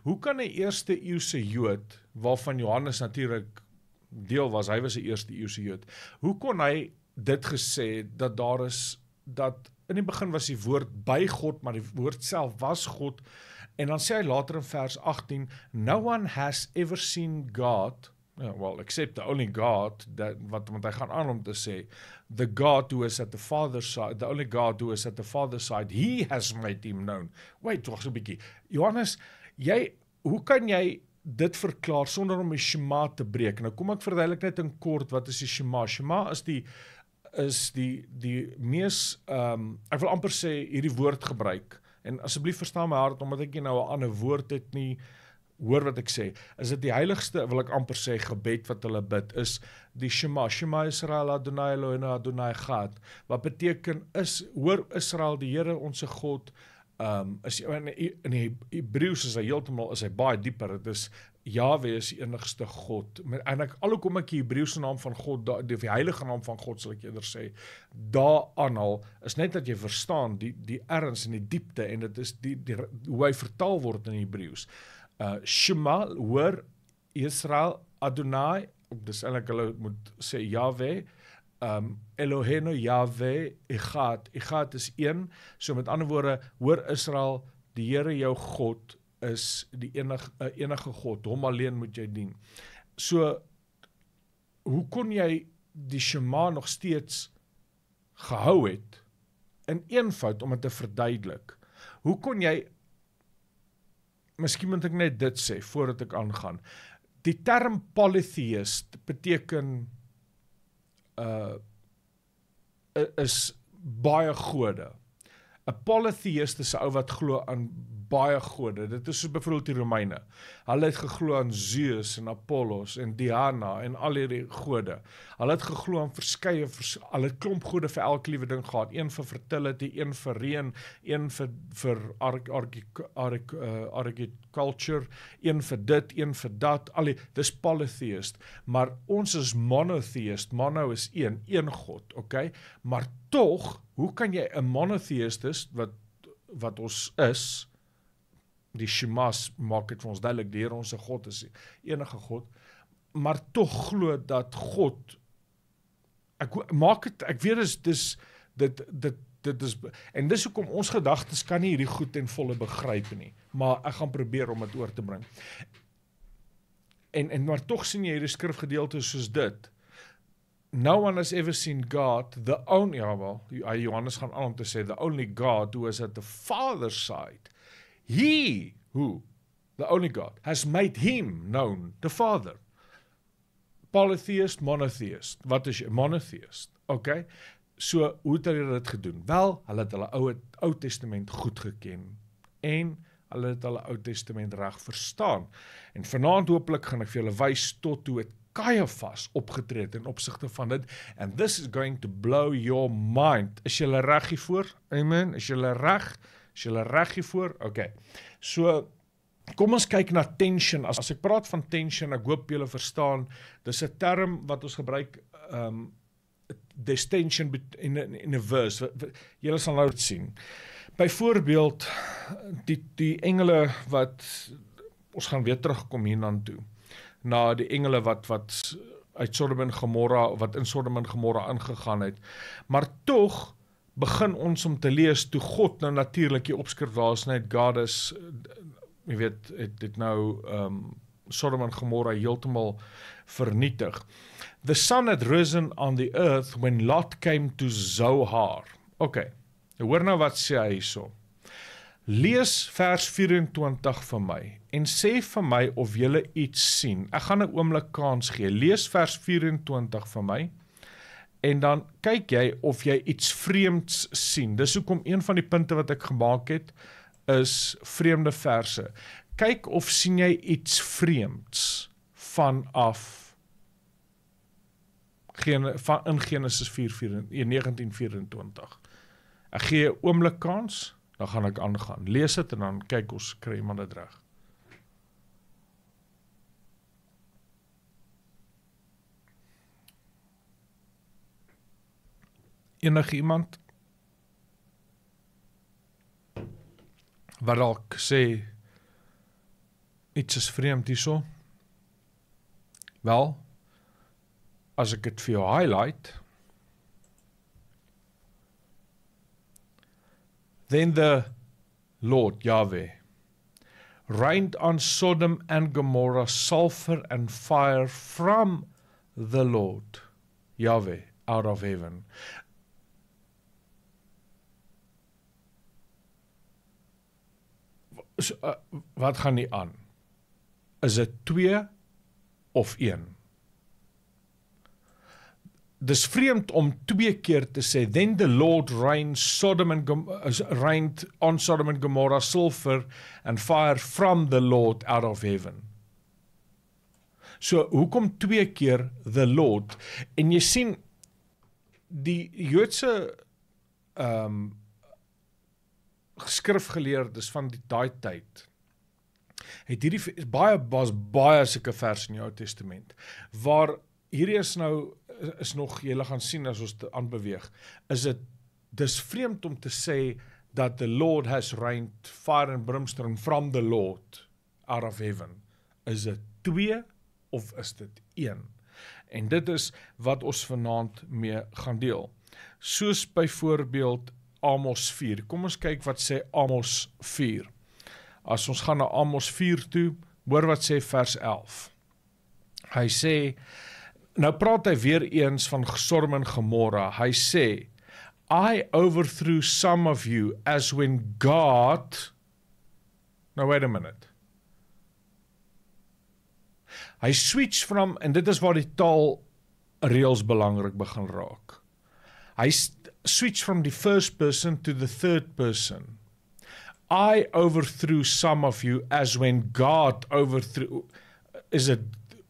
hoe kan 'n eerste eeuse Jood, waarvan Johannes natuurlik deel was, hy was 'n eerste eeuse Jood, hoe kon hy dit gesê, dat in die begin was die woord by God, maar die woord self was God, en dan sê hy later in vers 18, no one has ever seen God, well, except the only God, want hy gaan aan om te sê, the God who is at the Father's side, the only God who is at the Father's side, he has made him known. Wait, wacht so 'n bietjie. Johannes, hoe kan jy dit verklaar sonder om die Shema te breek? Nou kom ek verduidelik net in kort, wat is die Shema? Shema is die mees, ek wil amper sê, hierdie woord gebruik, en asseblief verstaan my hart, omdat ek nie nou 'n ander woord het nie, hoor wat ek sê, is dit die heiligste, wil ek amper sê, gebed wat hulle bid, is die Shema, Shema Israel, Adonai Eloheinu, Adonai Echad, wat beteken hoor Israel, die Here, onse God, in die Hebreeus is hy baie dieper, dit is, Yahweh is die enigste God, en alhoewel ek die Hebreeuwse naam van God, die heilige naam van God, sal ek eerder sê, daar aanhaal, is net dat jy verstaan, die erns en die diepte, en dit is hoe hy vertaal word in die Hebreeus, Shema, hoor Israel, Adonai, dis eintlik hulle moet sê Yahweh, Eloheinu, Yahweh, Echad is 1, so met ander woorde, hoor Israel, die Here jou God is die enige God, hom alleen moet jy dien. So, hoe kon jy die Shema nog steeds gehou het, in eenvoud om het te verduidelik? Hoe kon jy, miskien moet ek net dit sê, voordat ek aangaan, die term polytheist beteken, is baie gode. 'n polytheist is 'n ou wat glo aan baie gode. Dit is soos byvoorbeeld die Romeine. Hulle het geglo aan Zeus en Apollos en Diana en al hierdie gode. Hulle het geglo aan verskeie, hulle het klomp gode vir elke liewe ding gehad. Een vir fertility, een vir reën, een vir agriculture, een vir dit, een vir dat. Dis polytheist. Maar ons is monotheist. Mono is een God, okay? Maar tog, hoe kan jy 'n monotheist is, wat ons is, die Shemas maak het vir ons duidelik, die Here onse God is die enige God, maar tog glo dat God, ek weet dit is, en dis hoekom ons gedagtes kan nie hierdie goed ten volle begryp nie, maar ek gaan probeer om dit oor te bring. Maar tog sien jy hierdie skrifgedeeltes soos dit, no one has ever seen God, Johannes gaan aan om te sê, the only God who is at the Father's side, he who, the only God, has made him known, the Father. Polytheist, monotheist. Wat is monotheist? Okay? So, hoe het hulle dit gedoen? Wel, hulle het hulle Ou Testament goed geken, en hulle het hulle Ou Testament reg verstaan. En vanaand hopelik gaan ek vir julle wys tot hoe het Caiaphas opgetree het in opsigte van dit, and this is going to blow your mind. Is julle reg hiervoor? Amen? Is julle reg? Is julle reg hiervoor? Okay. So, Kom ons kyk na tension. As ek praat van tension, ek hoop julle verstaan, dis 'n term wat ons gebruik, there's tension in a verse. Julle sal nou dit sien. Byvoorbeeld, die engele wat, ons gaan weer terugkom hierna toe, na die engele wat uit Sodom en Gomorra, wat in Sodom en Gomorra ingegaan het, maar tog begin ons om te lees, toe God nou natuurlik die opskrif daar is net, God is, jy weet, het nou Sodom en Gomorra heeltemal vernietig. The sun had risen on the earth when Lot came to Zohar. Okay, hoor nou wat sê hy hierso. Lees vers 24 vir my, en sê vir my of julle iets sien. Ek gaan 'n oomblik kans gee. Lees vers 24 vir my, en dan kyk jy of jy iets vreemds sien. Dis hoekom een van die punte wat ek gemaak het, is vreemde verse. Kyk of sien jy iets vreemds vanaf in Genesis 19:24. Ek gee 'n oomblik kans, dan gaan ek aangaan. Lees dit en dan kyk ons, kry iemand dit reg. Enige iemand wat dalk sê iets is vreemd hierso? Wel, as ek dit vir jou highlight, then the Lord, Yahweh, rained on Sodom and Gomorrah sulfur and fire from the Lord, Yahweh, out of heaven. Wat gaan nie aan? Is dit 2 of 1? Dis vreemd om 2 keer te sê, then the Lord rained on Sodom and Gomorrah sulfur and fire from the Lord out of heaven. So, hoekom 2 keer the Lord? En jy sien, die Joodse skrifgeleerdes van daai tyd, het hierdie, was baie sulke vers in die Ou Testament, waar hierdie is nog, julle gaan sien as ons dit aanbeweeg, dis vreemd om te sê, that the Lord has rained fire and brimstone from the Lord out of heaven. Is dit 2 of is dit 1? En dit is wat ons vanaand mee gaan deel. Soos byvoorbeeld Amos 4. Kom ons kyk wat sê Amos 4. As ons gaan na Amos 4 toe, hoor wat sê vers 11. Hy sê, nou praat hy weer eens van Sodom en Gomorra. Hy sê, I overthrew some of you as when God... Now wait a minute. Hy switch from, en dit is waar die taal reels belangrik begin raak. Hy switch from the first person to the third person. I overthrew some of you as when God overthrew. Is dit,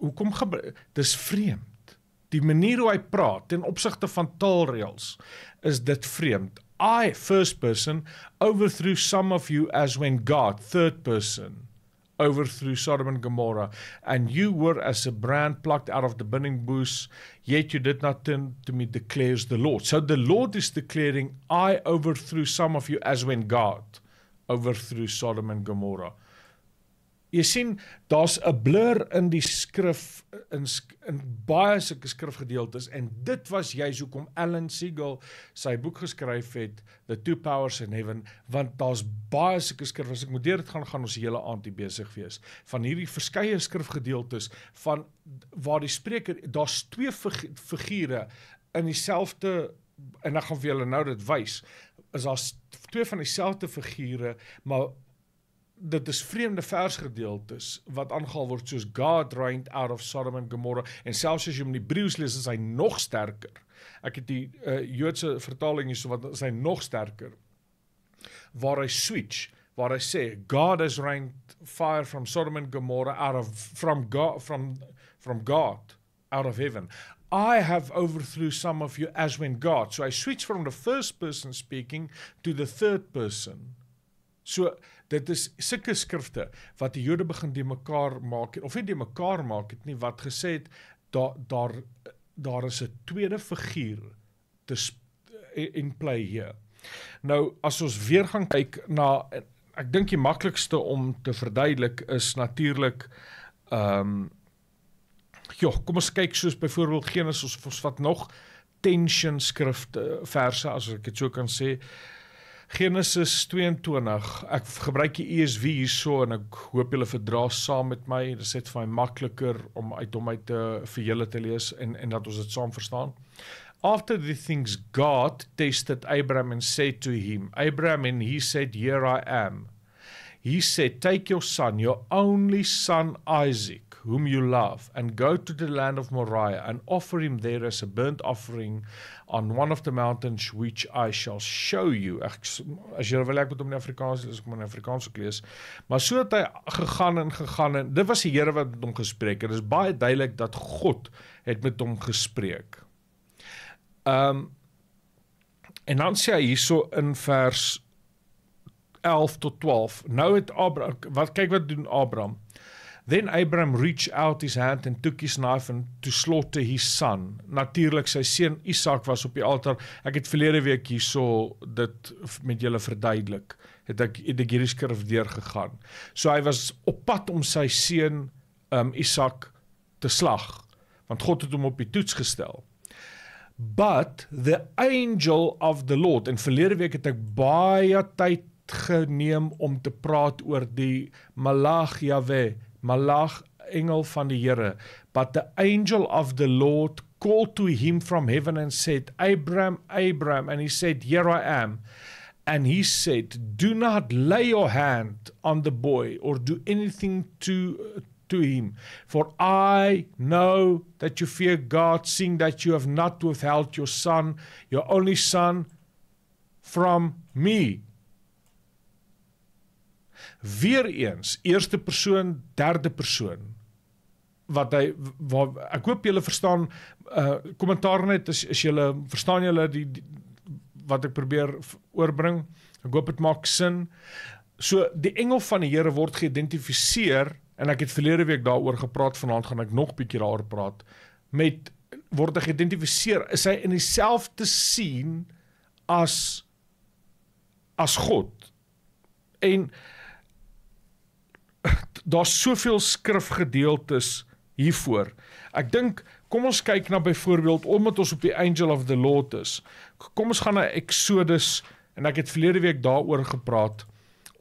hoekom gebeur? Dis vreemd. Die manier hoe hy praat ten opsigte van taalreëls is dit vreemd. I, first person, overthrew some of you as when God, third person, overthrew Sodom and Gomorrah, and you were as a brand plucked out of the burning bush, yet you did not turn to me, declares the Lord. So the Lord is declaring, I overthrew some of you as when God overthrew Sodom and Gomorrah. Jy sien, daar's 'n blur in die skrif, in baie sulke skrifgedeeltes, en dit was juis hoekom Alan Siegel sy boek geskryf het, The Two Powers in Heaven, want daar's baie sulke skrif, as ek moet deur dit gaan ons die hele aand hier besig wees, van hierdie verskeie skrifgedeeltes, van waar die spreker, daar's 2 figure in dieselfde, en ek gaan vir julle nou dit wys, is daar's 2 van dieselfde figure, maar dit is vreemde versgedeeltes wat aangehaal word soos God rained out of Sodom and Gomorrah, en selfs as jy hom in Hebreëus lees, is hy nog sterker. Ek het die Joodse vertaling hier so, wat is hy nog sterker, waar hy switch, waar hy sê, God has rained fire from Sodom and Gomorrah out of, from God, out of heaven. I have overthrew some of you as when God. So I switch from the first person speaking to the third person. So, dit is sulke skrifte wat die Jode begin die mekaar maak, of nie die mekaar maak het nie, wat gesê het, daar is 'n tweede figuur in play hier. Nou, as ons weer gaan kyk na, ek dink die maklikste om te verduidelik is natuurlik, kom ons kyk soos byvoorbeeld Genesis, ons vat nog tension skrifte, verse, as ek dit so kan sê, Genesis 22, ek gebruik die ESV hierso en ek hoop julle verdra saam met my, dit is net vir my makliker om uit vir julle te lees en dat ons dit saam verstaan. After the things God tested Abraham and said to him, Abraham, and he said, here I am. He said, take your son, your only son Isaac, whom you love, and go to the land of Moriah and offer him there as a burnt offering on one of the mountains which I shall show you. As jy wil ek moet om in Afrikaans lees, ek moet in Afrikaans ook lees. Maar so het hy gegaan en dit was die Here wat met hom gespreek. Het is baie duidelik dat God het met hom gespreek. En dan sê hy hierso in vers 11 tot 12, nou het Abraham, kyk wat doen Abraham. Then Abraham reached out his hand and took his knife and to slaughter his son. Natuurlik, sy seun Isak was op die altaar. Ek het verlede week hierso dit met julle verduidelik. Het ek hierdie skrif deurgegaan. So hy was op pad om sy seun Isak te slag, want God het hom op die toets gestel. But the angel of the Lord, en verlede week het ek baie tyd geneem om te praat oor die Malach Yahweh, Malach, engel van die Here. But the angel of the Lord called to him from heaven and said, Abraham, Abraham, and he said, here I am. And he said, do not lay your hand on the boy or do anything to him, for I know that you fear God, seeing that you have not withheld your son, your only son, from me. Weereens, eerste persoon, derde persoon, ek hoop julle verstaan, kommentaar net, verstaan julle wat ek probeer oorbring, ek hoop het maak sin. So, die engel van die Here word geïdentifiseer, en ek het verlede week daaroor gepraat, vanaand gaan ek nog bietjie daaroor praat, word hy geïdentifiseer, is hy in dieselfde sien as God. En daar's soveel skrifgedeeltes hiervoor. Ek dink, kom ons kyk na byvoorbeeld, omdat ons op die angel of the Lord is, kom ons gaan na Exodus, en ek het verlede week daaroor gepraat,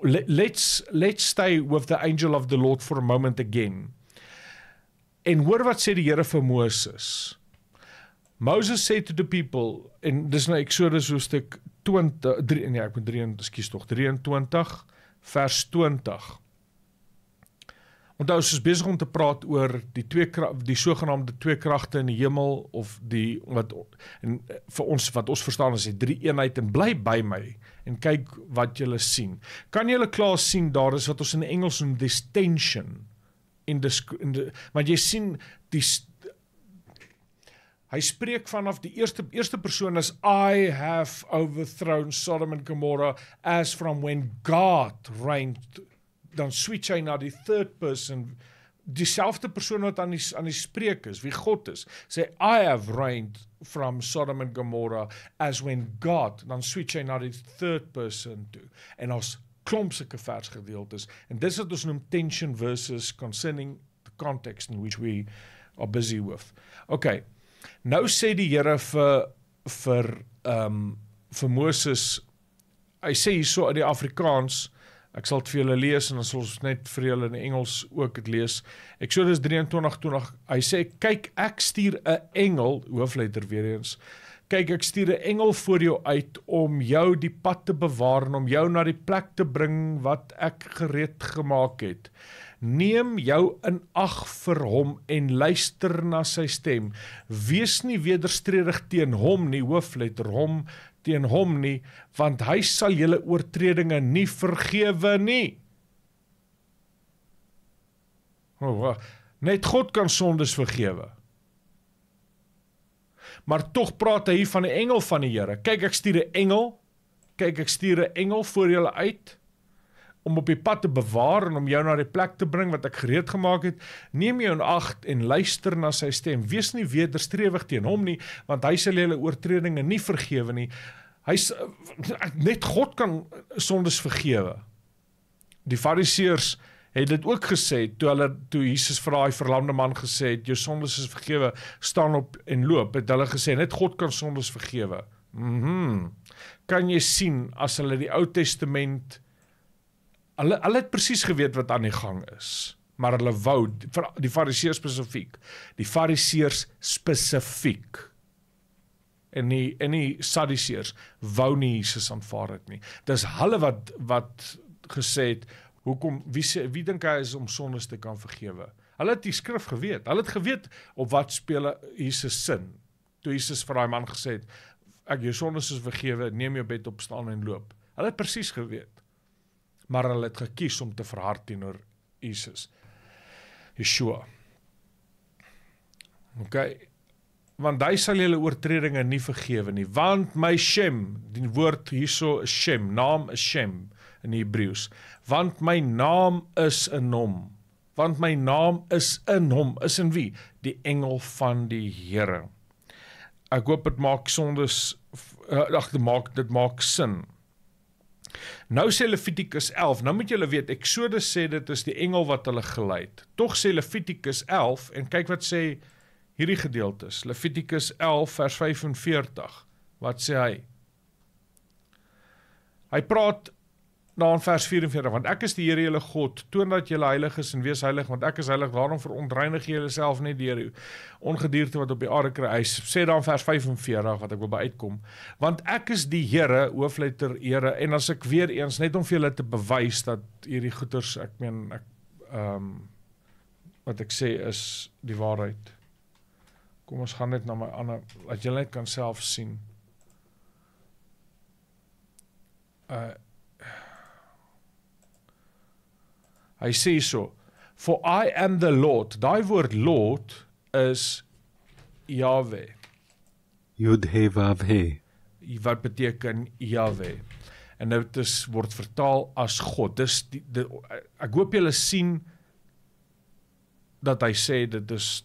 let's stay with the angel of the Lord for a moment again. En hoor wat sê die Here vir Moses. Moses said to the people, en dis nou Exodus hoofstuk 23, vers 20. Onthou, ons is besig om te praat oor die sogenaamde twee kragte in die hemel, of vir ons, wat ons verstaan as die drie eenheid, en bly by my, en kyk wat julle sien. Kan julle klaar sien, daar is wat ons in Engels noem, this tension, want jy sien, hy spreek vanaf die eerste persoon as, I have overthrown Sodom and Gomorrah, as from when God reigned. Dan switch hy na die third person, dieselfde persoon wat aan die spreek is, wie God is, sê, I have reigned from Sodom and Gomorrah, as when God, dan switch hy na die third person toe, en ons klomp sulke versgedeeltes, en dis wat ons noem tension versus concerning the context in which we are busy with. Okay, nou sê die Here vir Moses, hy sê hierso in die Afrikaans, ek sal het vir julle lees, en dan sal ons net vir julle in Engels ook het lees. Exodus 23:20, hy sê, kyk, ek stuur 'n engel, hoofletter weer eens, kyk, ek stuur 'n engel voor jou uit, om jou die pad te bewaar, en om jou na die plek te bring, wat ek gereed gemaak het. Neem jou in ag vir hom, en luister na sy stem. Wees nie wederstredig teen hom nie, hoofletter hom, teen hom nie, want hy sal julle oortredinge nie vergewe nie. Net God kan sondes vergewe. Maar tog praat hy hier van die engel van die Here. Kyk, ek stuur 'n engel voor julle uit, om op die pad te bewaar en om jou na die plek te bring wat ek gereed gemaak het. Neem jou in ag en luister na sy stem. Wees nie wederstrewig teen hom nie, want hy sal julle oortredinge nie vergewe nie. Net God kan sondes vergewe. Die Fariseërs het dit ook gesê, toe Jesus vir daai verlamde man gesê het, jou sondes is vergewe, staan op en loop, het hulle gesê, net God kan sondes vergewe. Kan jy sien, as hulle die Ou Testament, hulle het presies geweet wat aan die gang is, maar hulle wou, die Fariseërs spesifiek, en die Sadduseërs wou nie Jesus aanvaar het nie. Dis hulle wat gesê het, wie dink hy is om sondes te kan vergewe? Hulle het die skrif geweet. Hulle het geweet op wat speel Jesus sin. Toe Jesus vir daai man gesê het, ek jou sondes is vergewe, neem jou bed op, staan en loop. Hulle het presies geweet. Maar hulle het gekies om te verhard teenoor Yeshua. Okay. Want hy sal julle oortredinge nie vergewe nie. Want my Shem, die woord hierso is Shem, naam is Shem in Hebreëus. Want my naam is in hom. Want my naam is in hom. Is in wie? Die engel van die Here. Ek hoop dit maak sondes, dit maak sin. Nou sê Levitikus 11, nou moet julle weet, Exodus sê dit is die engel wat hulle gelei het. Tog sê Levitikus 11, en kyk wat sê hierdie gedeeltes, Levitikus 11 vers 45, wat sê hy? Hy praat na in vers 44, want ek is die Here julle God, toon dat julle heilig is en wees heilig, want ek is heilig, daarom verontreinig julle self nie deur ongedierte wat op die aarde kry. Hy sê dan vers 45, wat ek wil by uitkom, want ek is die Here, hoofletter Here, en as ek weer eens, net om vir julle te bewys, dat hierdie goeters, wat ek sê is die waarheid. Kom ons gaan net na my ander, dat julle net kan self sien. Hy sê so, for I am the Lord, daai woord Lord is Yahweh. Yud-He-Vav-He. Wat beteken Yahweh? En dit word vertaal as God. Ek hoop julle sien, dat hy sê, dit is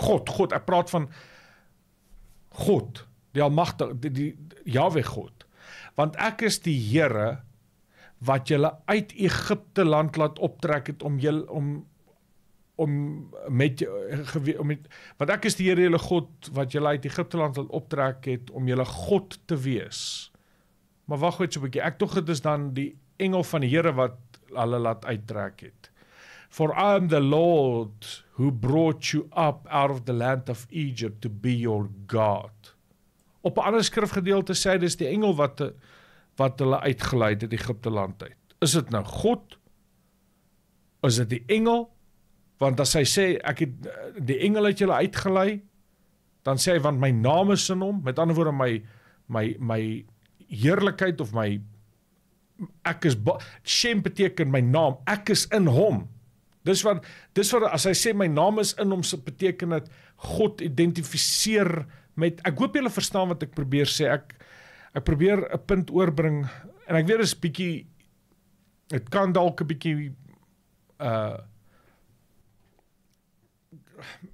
God, ek praat van God, die almagtige, die Yahweh God. Want ek is die Here, wat julle uit Egipte land laat optrek het, want ek is die Here julle God, wat julle uit Egipte land laat optrek het, om julle God te wees. Maar wag net so 'n bietjie, ek tog dit is dan die engel van die Here, wat hulle laat uittrek het. For I am the Lord, who brought you up out of the land of Egypt to be your God. Op 'n ander skrifgedeelte sê dis die engel wat hulle uitgelei het uit Egipte land uit. Is dit nou God? Is dit die engel? Want as hy sê, ek het die engel uit julle uitgelei, dan sê hy, want my naam is in hom, met ander woorde, my heerlikheid, of Shem beteken my naam, ek is in hom. Dis wat, as hy sê, my naam is in hom, so beteken dat God identifiseer met, ek hoop julle verstaan wat ek probeer sê, ek probeer 'n punt oorbring, en ek weet is bietjie, het kan dalk 'n bietjie,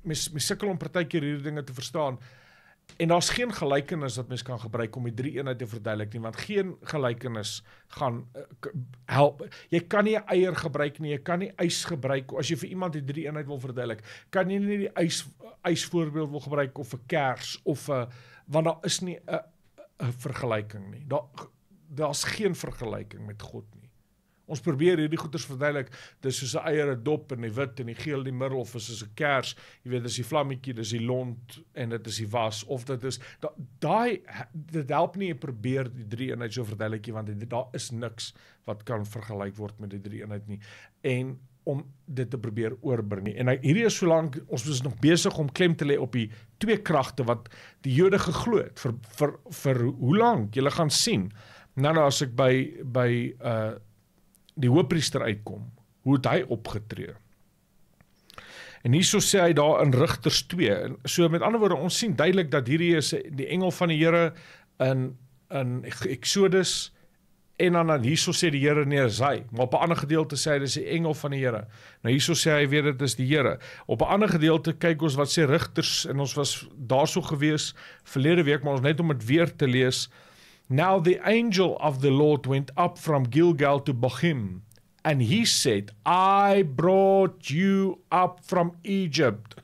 mens sukkel om partykeer hierdie dinge te verstaan, en daar's geen gelykenis dat mens kan gebruik om die drie eenheid te verduidelik nie, want geen gelykenis gaan help. Jy kan nie 'n eier gebruik nie, jy kan nie ys gebruik, as jy vir iemand die drie eenheid wil verduidelik, kan jy nie die ys voorbeeld wil gebruik, of 'n kers, want daar is nie 'n vergelyking nie. Daar's geen vergelyking met God nie. Ons probeer hierdie goeders verduidelik, dis soos 'n eier, 'n dop, en die wit, en die geel, die middel, of is soos 'n kers, jy weet, dis die vlammetjie, dis die lont, en dit is die was, of dit is, dit help nie, jy probeer die drie eenheid so verduidelik, want daar is niks wat kan vergelyk word met die drie eenheid nie, en om dit te probeer oorbring nie. En hierdie is solank, ons is nog besig om klem te lê op die twee kragte, wat die Jode geglo het, vir hoe lank, julle gaan sien, nou as ek by die hoëpriester uitkom, hoe het hy opgetree? En hierso sê hy daar in Rigters 2, so met ander woorde, ons sien duidelik dat hierdie is die engel van die Here in Exodus, En dan hierso sê die Here nee, is hy. Maar op 'n ander gedeelte sê hy dis die engel van die Here. Nou hierso sê hy weer dit is die Here. Op 'n ander gedeelte kyk ons wat sê Rigters en ons was daarso gewees verlede week, maar ons net om dit weer te lees. Now the angel of the Lord went up from Gilgal to Bochim, and he said, I brought you up from Egypt.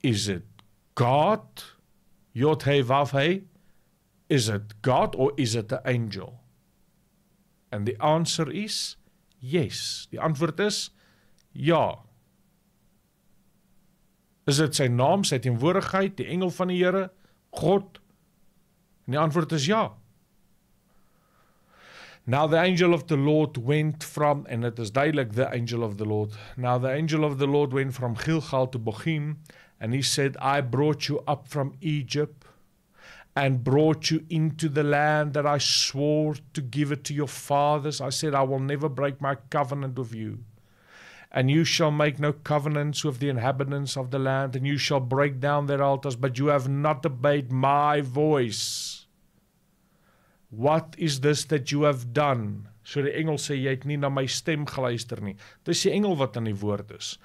Is it God? Yod Hei Vav Hei? Is it God or is it the angel? And the answer is yes. Die antwoord is ja. Is dit sy naam, sy teenwoordigheid, die engel van die Here, God? En die antwoord is ja. Now the angel of the Lord went from, en het is duidelik the angel of the Lord. Now the angel of the Lord went from Gilgal to Bochim, and he said, I brought you up from Egypt, and brought you into the land that I swore to give it to your fathers. I said, I will never break my covenant with you. And you shall make no covenants with the inhabitants of the land, and you shall break down their altars, but you have not obeyed my voice. What is this that you have done? So die engel sê, jy het nie na my stem geluister nie. Dis die engel wat aan die woord is.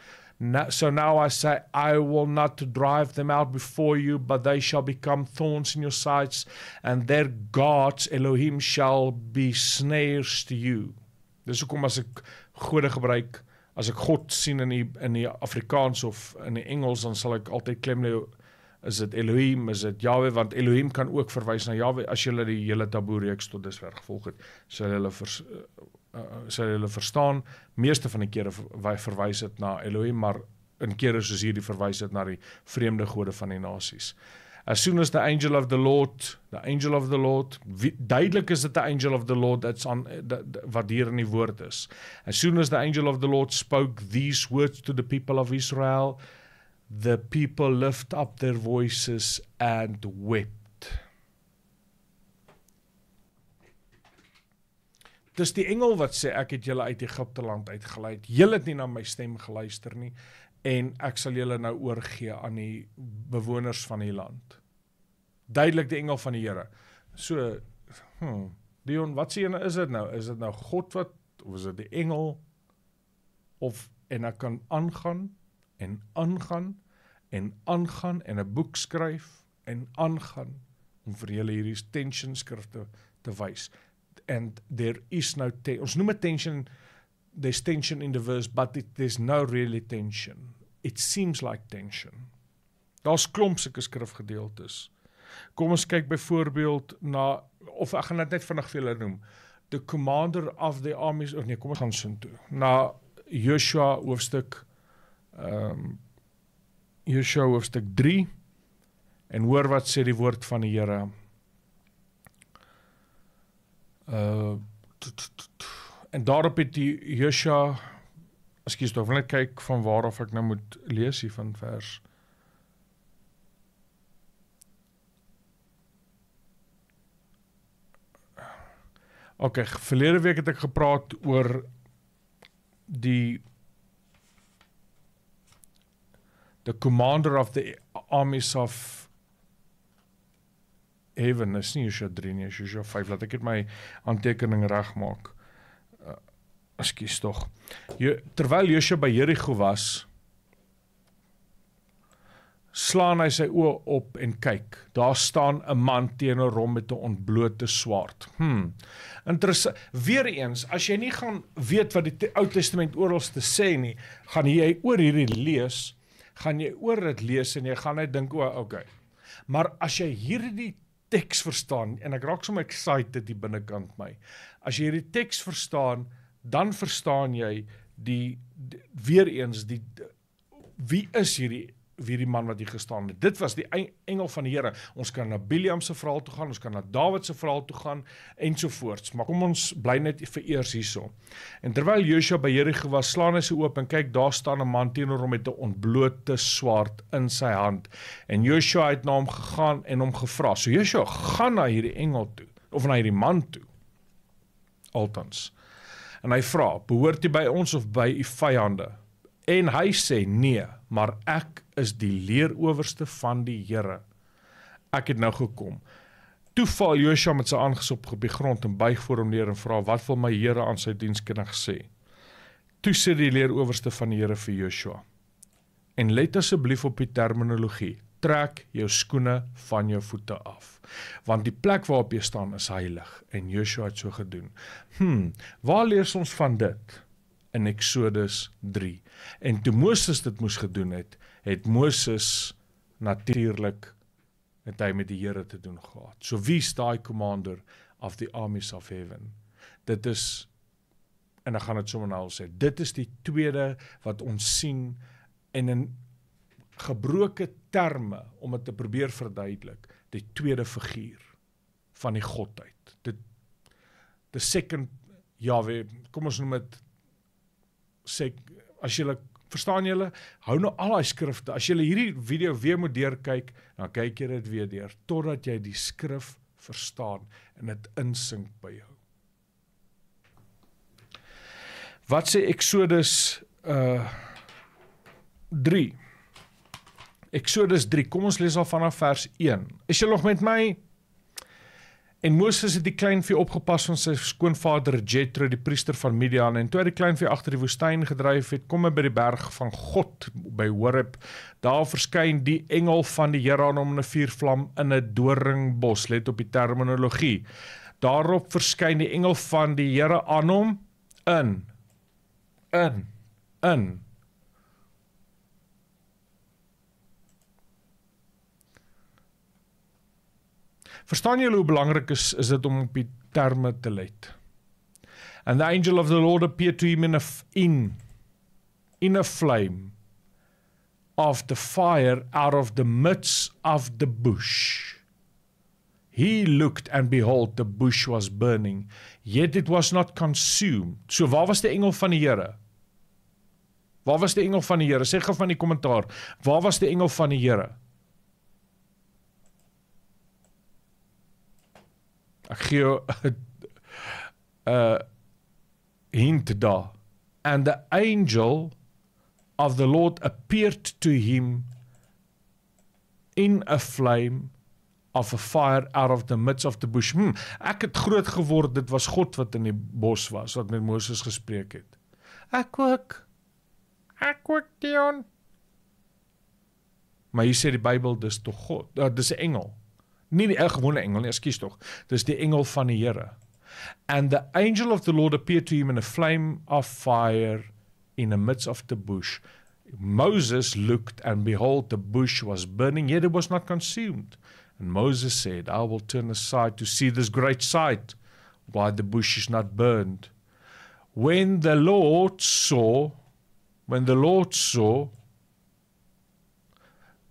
So now I say, I will not drive them out before you, but they shall become thorns in your sides, and their gods, Elohim, shall be snares to you. Dis hoekom as ek gode gebruik, as ek God sien in die Afrikaans of in die Engels, dan sal ek altyd klem lê, is dit Elohim, is dit Yahweh, want Elohim kan ook verwys na Yahweh, as jy die hele taboe-reeks tot dusver gevolg het, sal julle verstaan, meeste van die kere verwys het na Elohim, maar in kere soos hierdie verwys het na die vreemde gode van die nasies. As soon as the angel of the Lord, duidelik is dit the angel of the Lord, wat hier in die woord is. As soon as the angel of the Lord spoke these words to the people of Israel, the people lift up their voices and wept. Dis die engel wat sê, ek het julle uit Egipte land uitgeleid, julle het nie na my stem geluister nie, en ek sal julle nou oorgee aan die bewoners van die land. Duidelik die engel van die Here. So, Dion, wat sê jy, is dit nou? Is dit nou God wat, of is dit die engel? En ek kan aangaan, en aangaan, en aangaan, en 'n boek skryf, en aangaan, om vir julle hierdie tension skrif te wys. And there is no ons noem het tension, there's tension in the verse, but there's no really tension. It seems like tension. Daar's klomp sulke skrifgedeeltes. Kom ons kyk byvoorbeeld na, of ek gaan dit net vinnig vir julle noem, the commander of the armies, kom ons gaan so toe, na Joshua hoofstuk 3, en hoor wat sê die woord van die Here. En daarop het die Joshua, ek wil net kyk van waaraf ek nou moet lees hier van vers. Okay, verlede week het ek gepraat oor the commander of the armies of Heaven, is nie Joshua 3 nie, is Joshua 5, laat ek het my aantekening reg maak. Ekskuus tog. Terwyl Joshua by Jericho was, slaan hy sy oë op en kyk. Daar staan 'n man teenoor hom met 'n ontblote swaard. Interessant. Weereens, as jy nie gaan weet wat die Ou Testament oralste sê nie, gaan jy oor hierdie lees, gaan jy oor dit lees en jy gaan net dink, okay. Maar as jy hierdie teks verstaan, en ek raak sommer excited die binnekant my, as jy hierdie teks verstaan, dan verstaan jy weereens, wie is hierdie man wat hier gestaan het. Dit was die engel van die Here. Ons kan na Biliam se verhaal toe gaan, ons kan na Dawid se verhaal toe gaan, ensovoorts. Maar kom ons bly net vir eers hierso. En terwyl Joshua by Jericho was, slaan hy sy oop en kyk, daar staan 'n man teenoor hom met 'n ontblote swaard in sy hand. En Joshua het na hom gegaan en hom gevra. So Joshua gaan na hierdie engel toe, of na hierdie man toe. Altans. En hy vra, behoort hy by ons of by u vyande? En hy sê, nee, maar ek is die leerowerste van die Here. Ek het nou gekom. Toe val Josua met sy aangesig op die grond en buig voor hom neer en vra, wat wil my Here aan sy diensknegt sê? Toe sê die leeroowerste van die Here vir Josua, en let asseblief op die terminologie, trek jou skoene van jou voete af, want die plek waarop jy staan is heilig, en Josua het so gedoen. Waar lees ons van dit? In Exodus 3. En toe Moses dit moes gedoen het Moses natuurlik het hy met die Here te doen gehad. So wie is daai commander of the armies of heaven? Dit is, en ek gaan dit sommer nou sê, dit is die tweede wat ons sien en in gebroke terme, om het te probeer verduidelik, die tweede figuur van die godheid. The second Yahweh, kom ons noem het, sê, as julle, verstaan julle, hou nou al die skrifte, as julle hierdie video weer moet deurkyk, dan kyk jy dit weer deur, totdat jy die skrif verstaan, en het insink by jou. Wat sê Exodus 3? Exodus 3, kom ons lees al vanaf vers 1. Is jy nog met my? En Moses het die kleinvee opgepas van sy skoonvader Jethro, die priester van Midian, en toe hy die kleinvee agter die woestyn gedryf het, kom hy by die berg van God, by Horeb. Daar verskyn die engel van die Here aan hom in 'n vuurvlam in 'n doringbos, let op die terminologie. Daarop verskyn die engel van die Here aan hom in. Verstaan julle hoe belangrik is dit om op die terme te let? And the angel of the Lord appeared to him in a flame of the fire out of the midst of the bush. He looked and behold, the bush was burning, yet it was not consumed. So waar was die engel van die Here? Waar was die engel van die Here? Sê gou van die kommentaar, waar was die engel van die Here? Ek gee jou 'n hint daar. And the angel of the Lord appeared to him in a flame of a fire out of the midst of the bush. Ek het groot geword, dit was God wat in die bos was, wat met Moses gespreek het. Ek ook Dion. Maar hier sê die Bybel, dis tog God, dis 'n engel. Nie die gewone engel nie, ekskuus tog. Dis die engel van die Here. And the angel of the Lord appeared to him in a flame of fire in the midst of the bush. Moses looked, and behold, the bush was burning, yet it was not consumed. And Moses said, I will turn aside to see this great sight, why the bush is not burned. When the Lord saw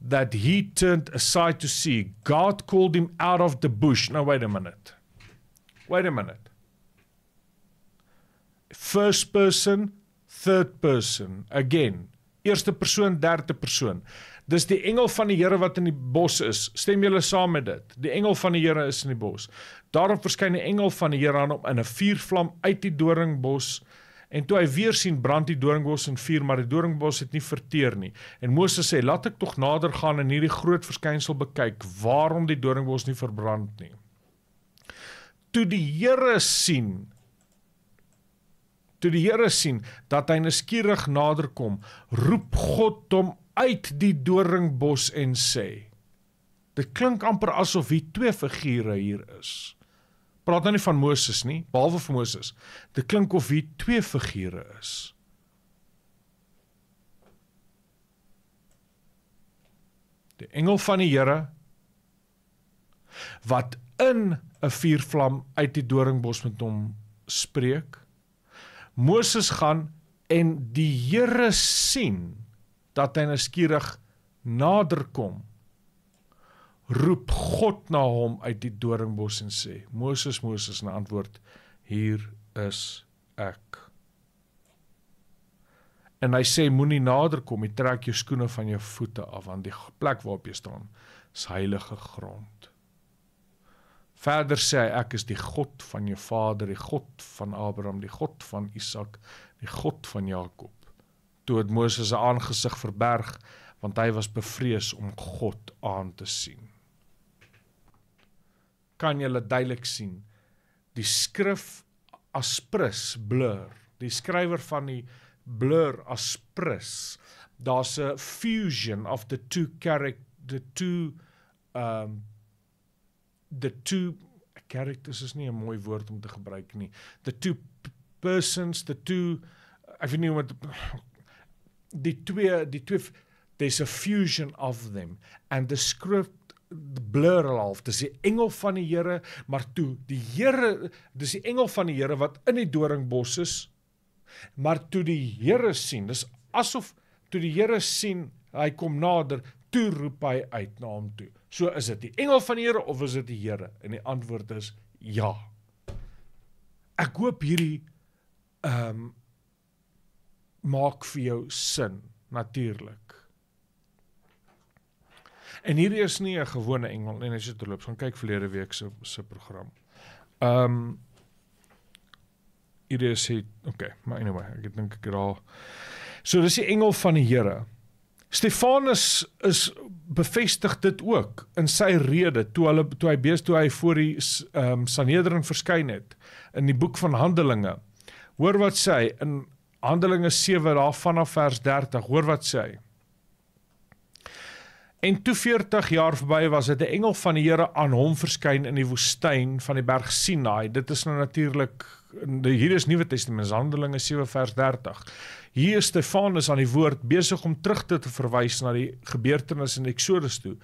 that he turned aside to see, God called him out of the bush. Now wait a minute. First person, third person, again. Eerste persoon, derde persoon. Dis die engel van die Here wat in die bos is. Stem julle saam met dit? Die engel van die Here is in die bos. Daarop verskyn die engel van die Here aan hom in 'n vuurvlam uit die doringbos. En toe hy weer sien, brand die doringbos in vuur, maar die doringbos het nie verteer nie. En Moses sê, laat ek tog nader gaan en hierdie groot verskynsel bekyk, waarom die doringbos nie verbrand nie. Toe die Here sien, dat hy nuuskierig nader kom, roep God hom uit die doringbos en sê, dit klink amper asof hier twee figure hier is. Praat nou nie van Moses nie, behalwe van Moses. Dit klink of hier twee figure is. Die engel van die Here, wat in 'n vuurvlam uit die doringbos met hom spreek. Moses gaan en die Here sien, dat hy nuuskierig nader kom. Roep God na hom uit die doringbos en sê, Moses, Moses, en antwoord, hier is ek. En hy sê, moenie nader kom, jy trek jou skoene van jou voete af, want die plek waarop jy staan, is heilige grond. Verder sê hy, ek is die God van jou vader, die God van Abraham, die God van Isak, die God van Jakob. Toe het Moses sy aangesig verberg, want hy was bevrees om God aan te sien. kan julle duidelik sien. Die skrif aspris, blur. Die skrywer van die blur aspris. Daar's 'n fusion of the two characters is nie 'n mooi woord om te gebruik nie. The two persons, ek weet nie wat die twee there's a fusion of them and the script blur half. Dis die engel van die Here, maar toe die Here, dis die engel van die Here wat in die doringbos is, maar toe die Here sien, dis asof toe die Here sien, hy kom nader, toe roep hy uit na hom toe. So is dit die engel van die Here of is dit die Here? En die antwoord is ja. Ek hoop hierdie maak vir jou sin, natuurlik. En hierdie is nie 'n gewone engel, en as jy terloops, gaan kyk verlede week se program. Hierdie is maar anyway, ek dink ek raal. So dis die engel van die Here. Stefanus bevestig dit ook in sy rede, toe hy voor die Sanhedrin verskyn het, in die boek van Handelinge. Hoor wat sê hy, in Handelinge 7, daar vanaf vers 30, hoor wat sê hy. En toe 40 jaar verby was, het 'n engel van die Here aan hom verskyn in die woestyn van die berg Sinai. Dit is nou natuurlik, hier is Nuwe Testament, Handelinge 7 vers 30. Hier is Stefanus aan die woord besig om terug te verwys na die gebeurtenis in Exodus toe.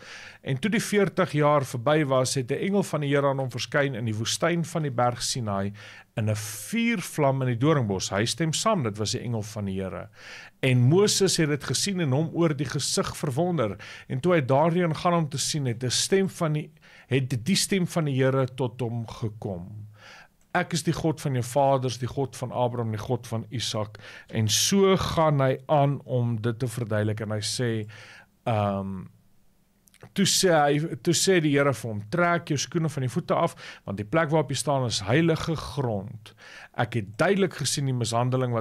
En toe die 40 jaar verby was, het 'n engel van die Here aan hom verskyn in die woestyn van die berg Sinai in 'n vuurvlam in die doringbos. Hy stem saam, dit was die engel van die Here. En Moses het dit gesien en hom oor die gesig verwonder. En toe hy daarheen gaan om te sien, het die stem van die Here tot hom gekom. Ek is die God van jou vaders, die God van Abraham, die God van Isak. En so gaan hy aan om dit te verduidelik. En hy sê, toe sê die Here vir hom, trek jou skoene van die voete af, want die plek waarop jy staan is heilige grond. Ek het duidelik gesien die mishandeling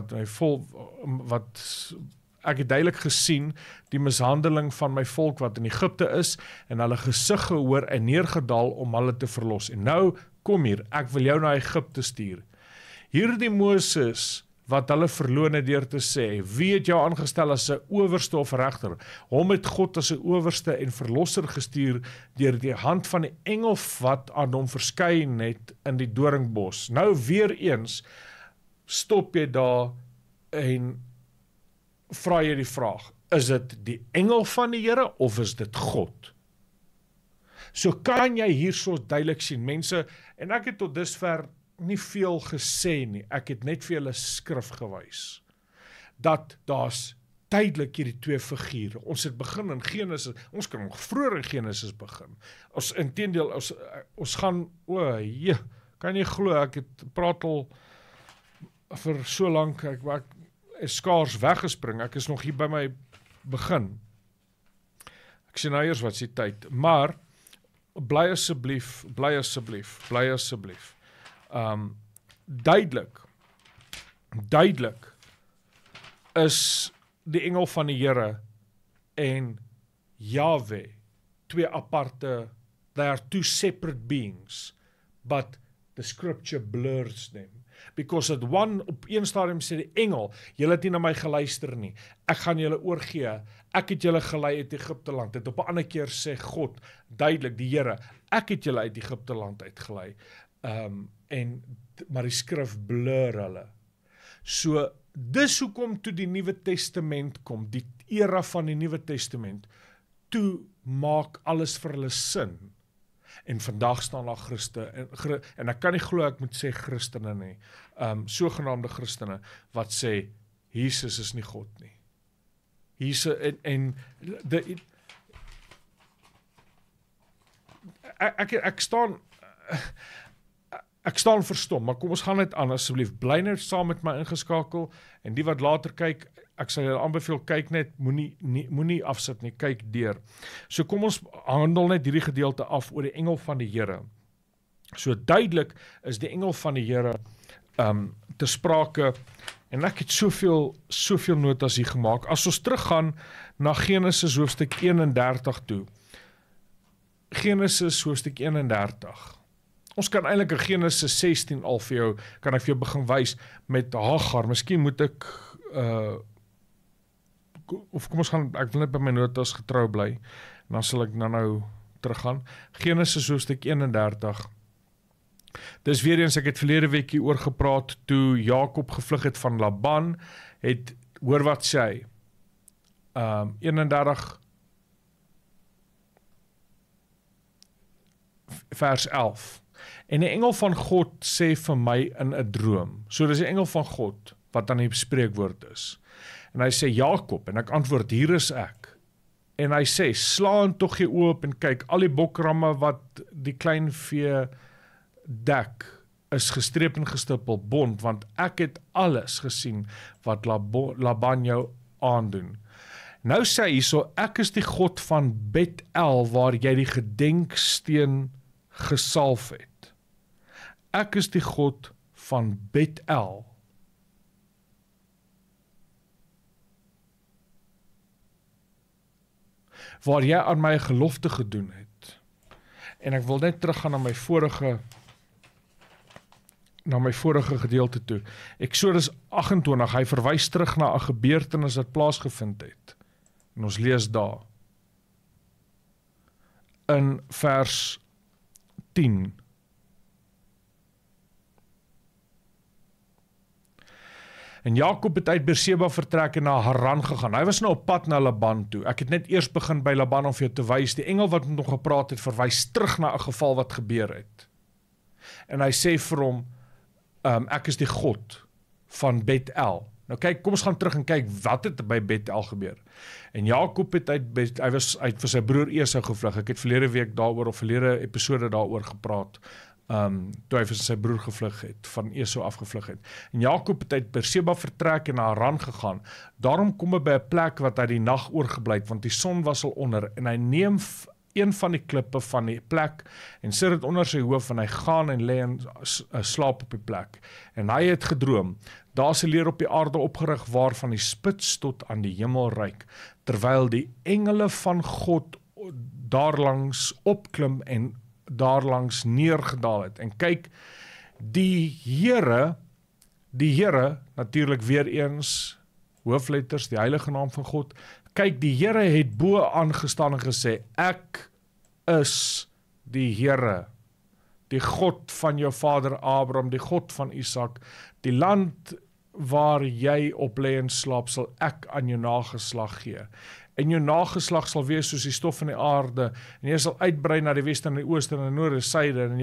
ek het duidelik gesien die mishandeling van my volk wat in Egipte is, en hulle gesig gehoor en neergedaal om hulle te verlos. En nou, kom hier, ek wil jou na Egipte stuur. Hierdie Moses, wat hulle verloon het deur te sê, wie het jou aangestel as 'n owerste of regter? Hom het God as 'n owerste en verlosser gestuur deur die hand van die engel wat aan hom verskyn het in die doringbos. Nou weer eens, stop jy daar en vra jy die vraag, is dit die engel van die Here of is dit God? So kan jy hierso duidelik sien, mense, en ek het tot dusver nie veel gesê nie, ek het net vir julle skrif gewys, dat daar's tydelik hierdie twee figure. Ons het begin in Genesis, ons kan nog vroeër in Genesis begin. Inteendeel, ons gaan, kan jy glo, ek het praat al vir so lank, ek is skaars weggespring, ek is nog hier by my begin. Ek sê nou eers wat is die tyd, maar bly asseblief, duidelik is die engel van die Here en Yahweh, twee aparte, they are two separate beings, but the scripture blurs them. Because op een stadium sê die engel, julle het nie na my geluister nie, ek gaan julle oorgee, ek het julle gelei uit Egipte land, dit op 'n ander keer sê God, duidelik die Here, ek het julle uit Egipte land uitgelei, maar die skrif blur hulle. So, dis hoekom toe die Nuwe Testament kom, die era van die Nuwe Testament, toe maak alles vir hulle sin. En vandag staan daar Christen, en ek kan nie glo ek moet sê Christene nie, sogenaamde Christene, wat sê, Jesus is nie God nie. Ek staan verstom, maar kom ons gaan net aan, asseblief, bly net saam met my ingeskakel, en die wat later kyk, ek sal julle aanbeveel, kyk net, moenie afsit nie, kyk deur. So kom ons handel net hierdie gedeelte af oor die engel van die Here. So duidelik is die engel van die Here te sprake, en ek het soveel notas hier gemaak. As ons teruggaan na Genesis hoofstuk 31 toe. Genesis hoofstuk 31. Ons kan eintlik in Genesis 16 al vir jou, kan ek vir jou begin wys met Hagar. Miskien moet ek, of kom ons gaan, ek wil net by my notas getrou bly, en dan sal ek nou teruggaan. Genesis hoofstuk 31. Dis weer eens, ek het verlede week hier oor gepraat, toe Jakob gevlug het van Laban, hoor wat sê hy, 31 vers 11. En die engel van God sê vir my in 'n droom, so dis die engel van God, wat aan die spreekwoord is, en hy sê, Jakob, en ek antwoord, hier is ek, en hy sê, slaan tog jy oop en kyk, al die bokramme wat die klein vee dek, is gestreep en gestippel, bont, want ek het alles gesien, wat Laban jou aandoen. Nou sê hy so, ek is die God van Bet-El, waar jy die gedenksteen gesalf het. Ek is die God van Bet-El. Waar jy aan my gelofte gedoen het. En ek wil net teruggaan na my vorige gedeelte toe. Eksodus 28, hy verwys terug na 'n gebeurtenis wat plaasgevind het. En ons lees daar. In vers 10. En Jakob het uit Beerseba vertrek en na Haran gegaan. Hy was nou op pad na Laban toe. Ek het net eers begin by Laban om vir jou te wys, die engel wat met hom gepraat het, verwys terug na 'n geval wat gebeur het. En hy sê vir hom, ek is die God van Bet-El. Nou kyk, kom ons gaan terug en kyk, wat het by Bet-El gebeur. En Jakob het hy was uit vir sy broer Esau gevlug. Ek het verlede week daaroor, of verlede episode daaroor gepraat, toe hy vir sy broer gevlug het, van Esau afgevlug het. En Jakob het uit Beerseba vertrek en na Haran gegaan. Daarom kom hy by 'n plek wat hy die nag oorgebly het, want die son was al onder, en hy neem een van die klippe van die plek, en sit dit onder sy hoof, en hy gaan en lê en slaap op die plek. En hy het gedroom, daar is 'n leer op die aarde opgerig, waarvan die spits tot aan die hemel reik, terwyl die engele van God daarlangs opklim en daarlangs neergedaal het. En kyk, die Here, natuurlik weer eens, hoofletters, die heilige naam van God, kyk, die Here het bo aangestaan en gesê, ek is die Here, die God van jou vader Abraham, die God van Isak, die land waar jy op lê en slaap, sal ek aan jou nageslag gee. En jou nageslag sal wees soos die stof van die aarde, en jy sal uitbrei na die weste en die ooste en die noorde en suide, en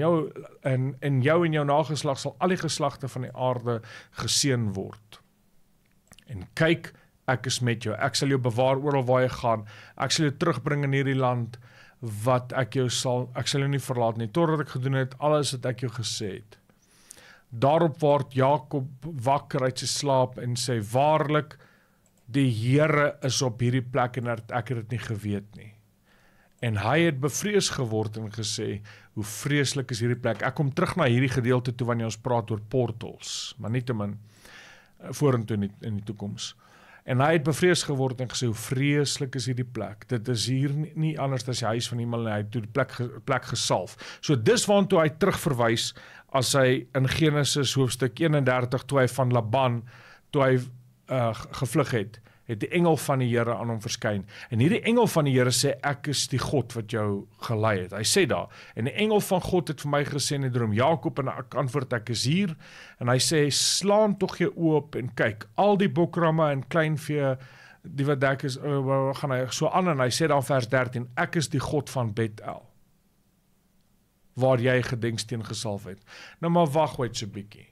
jou en jou nageslag sal al die geslagte van die aarde geseën word. En kyk, ek is met jou, ek sal jou bewaar oral waar jy gaan, ek sal jou terugbring in hierdie land, wat ek sal jou nie verlaat nie, totdat ek gedoen het, alles wat ek jou gesê het. Daarop word Jakob wakker uit sy slaap en sê, waarlik, die Here is op hierdie plek en ek het dit nie geweet nie. En hy het bevrees geword en gesê, hoe vreeslik is hierdie plek. Ek kom terug na hierdie gedeelte toe wanneer ons praat oor portals, maar nietemin vorentoe in die toekoms. En hy het bevrees geword en gesê, hoe vreeslik is hierdie plek. Dit is hier nie anders as die huis van die hemel, en hy het toe die plek gesalf. So dis waartoe hy terugverwys, as hy in Genesis hoofstuk 31, toe hy van Laban, toe hy gevlug het die engel van die Here aan hom verskyn. En hierdie engel van die Here sê, ek is die God wat jou gelei het. Hy sê daar, en die engel van God het vir my gesê in die droom, Jakob, en ek antwoord, ek is hier. En hy sê, slaan tog jou oop en kyk, al die bokramme en kleinvee, die wat dek is, gaan hy so aan, en hy sê dan vers 13, ek is die God van Bet-El, waar jy gedenksteen gesalf het. Nou maar wag ooit so bietjie.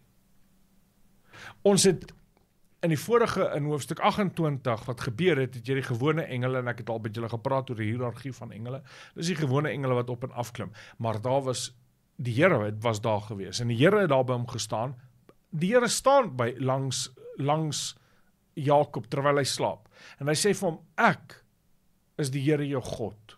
Ons het in die vorige, in hoofstuk 28, wat gebeur het jy die gewone engele, en ek het al met julle gepraat oor die hiërargie van engele, dis die gewone engele wat op en af klim, maar daar was, die Here was daar gewees, en die Here het daar by hom gestaan, die Here staan langs Jakob, terwyl hy slaap, en hy sê vir hom, ek is die Here jou God,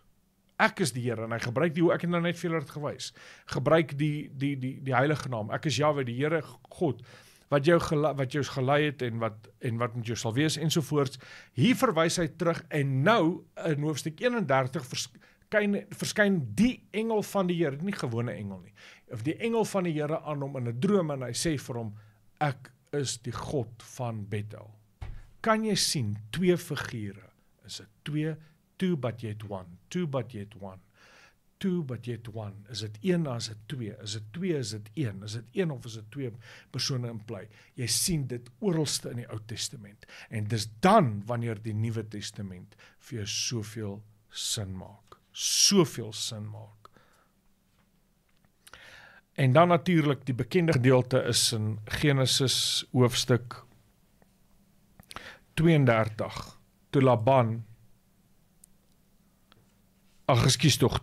ek is die Here, en hy gebruik die, hoe ek het nou net vir julle het gewys, gebruik die heilige naam, ek is Jahwe, die Here God, wat jou gelei het, en wat met jou sal wees, ensovoorts. Hier verwys hy terug, en nou, in hoofstuk 31, verskyn die engel van die Here, nie gewone engel nie, of die engel van die Here aan hom in 'n droom en hy sê vir hom, ek is die God van Bethel. Kan jy sien, twee figure, is dit two but yet one, two but yet one, two but yet one, is dit een, is dit twee, is dit een, is dit een of is dit twee persone in plek? Jy sien dit oralste in die Ou Testament, en dis dan wanneer die Nuwe Testament vir jou soveel sin maak. En dan natuurlik die bekende gedeelte is in Genesis hoofstuk 32, toe Laban,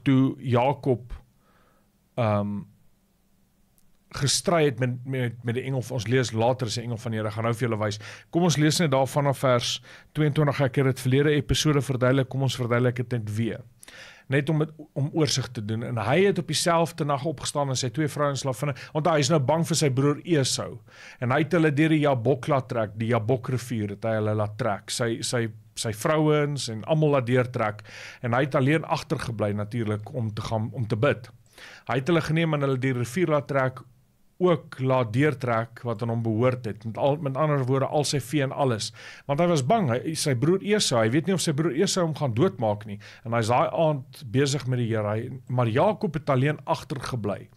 toe Jakob gestry het met die engel, ons lees later is die engel van die Here, gaan nou vir julle wys. Kom ons lees net daar vanaf vers 22, ek het dit verlede episode verduidelik, kom ons verduidelik dit net weer. Net om oorsig te doen, en hy het op dieselfde nag opgestaan en sy twee vrouens slavinne, want hy is nou bang vir sy broer Esau, en hy het hulle deur die Jabok laat trek, die Jabok rivier het hy hulle laat trek, sy vrouens en almal laat deurtrek, en hy het alleen agtergebly natuurlik om te bid. Hy het hulle geneem en hulle die rivier laat trek, ook laat deurtrek wat aan hom behoort het, met ander woorde al sy vee en alles, want hy was bang, sy broer Esau, hy weet nie of sy broer Esau hom gaan doodmaak nie, en hy is daai aand besig met die Here, maar Jakob het alleen agtergebly,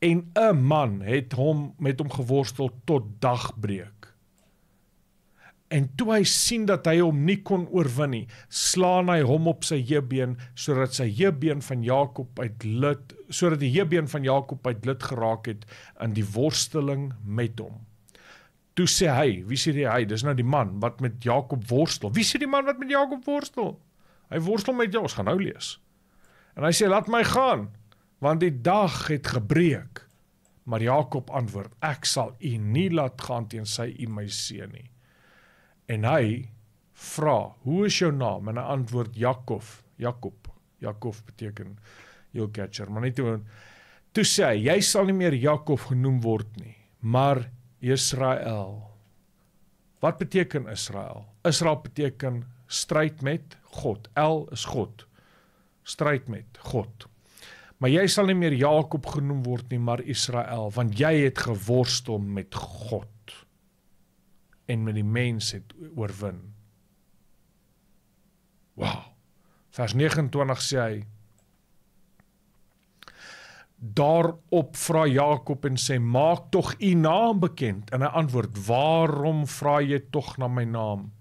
en 'n man het met hom geworstel tot dagbreek. En toe hy sien dat hy hom nie kon oorwin nie, slaan hy hom op sy heubeen, sodat die heubeen van Jakob uit lid geraak het in die worsteling met hom. Toe sê hy, wie sê hy? Dis nou die man wat met Jakob worstel. Wie sê die man wat met Jakob worstel? Hy worstel met jou, ons gaan nou lees. En hy sê, laat my gaan, want die dag het gebreek. Maar Jakob antwoord, ek sal u nie laat gaan tensy u my seën nie. En hy vra, hoe is jou naam? En hy antwoord Jakob beteken heelcatcher, maar nie toe sê hy, jy sal nie meer Jakob genoem word nie, maar Israel. Wat beteken Israel? Israel beteken stryd met God. El is God. Stryd met God. Maar jy sal nie meer Jakob genoem word nie, maar Israel, want jy het geworstel met God. En met die mens het oorwin. Wow. Vers 29 sê hy, daarop vra Jakob en sê, maak tog u naam bekend. En hy antwoord, waarom vra jy tog na my naam?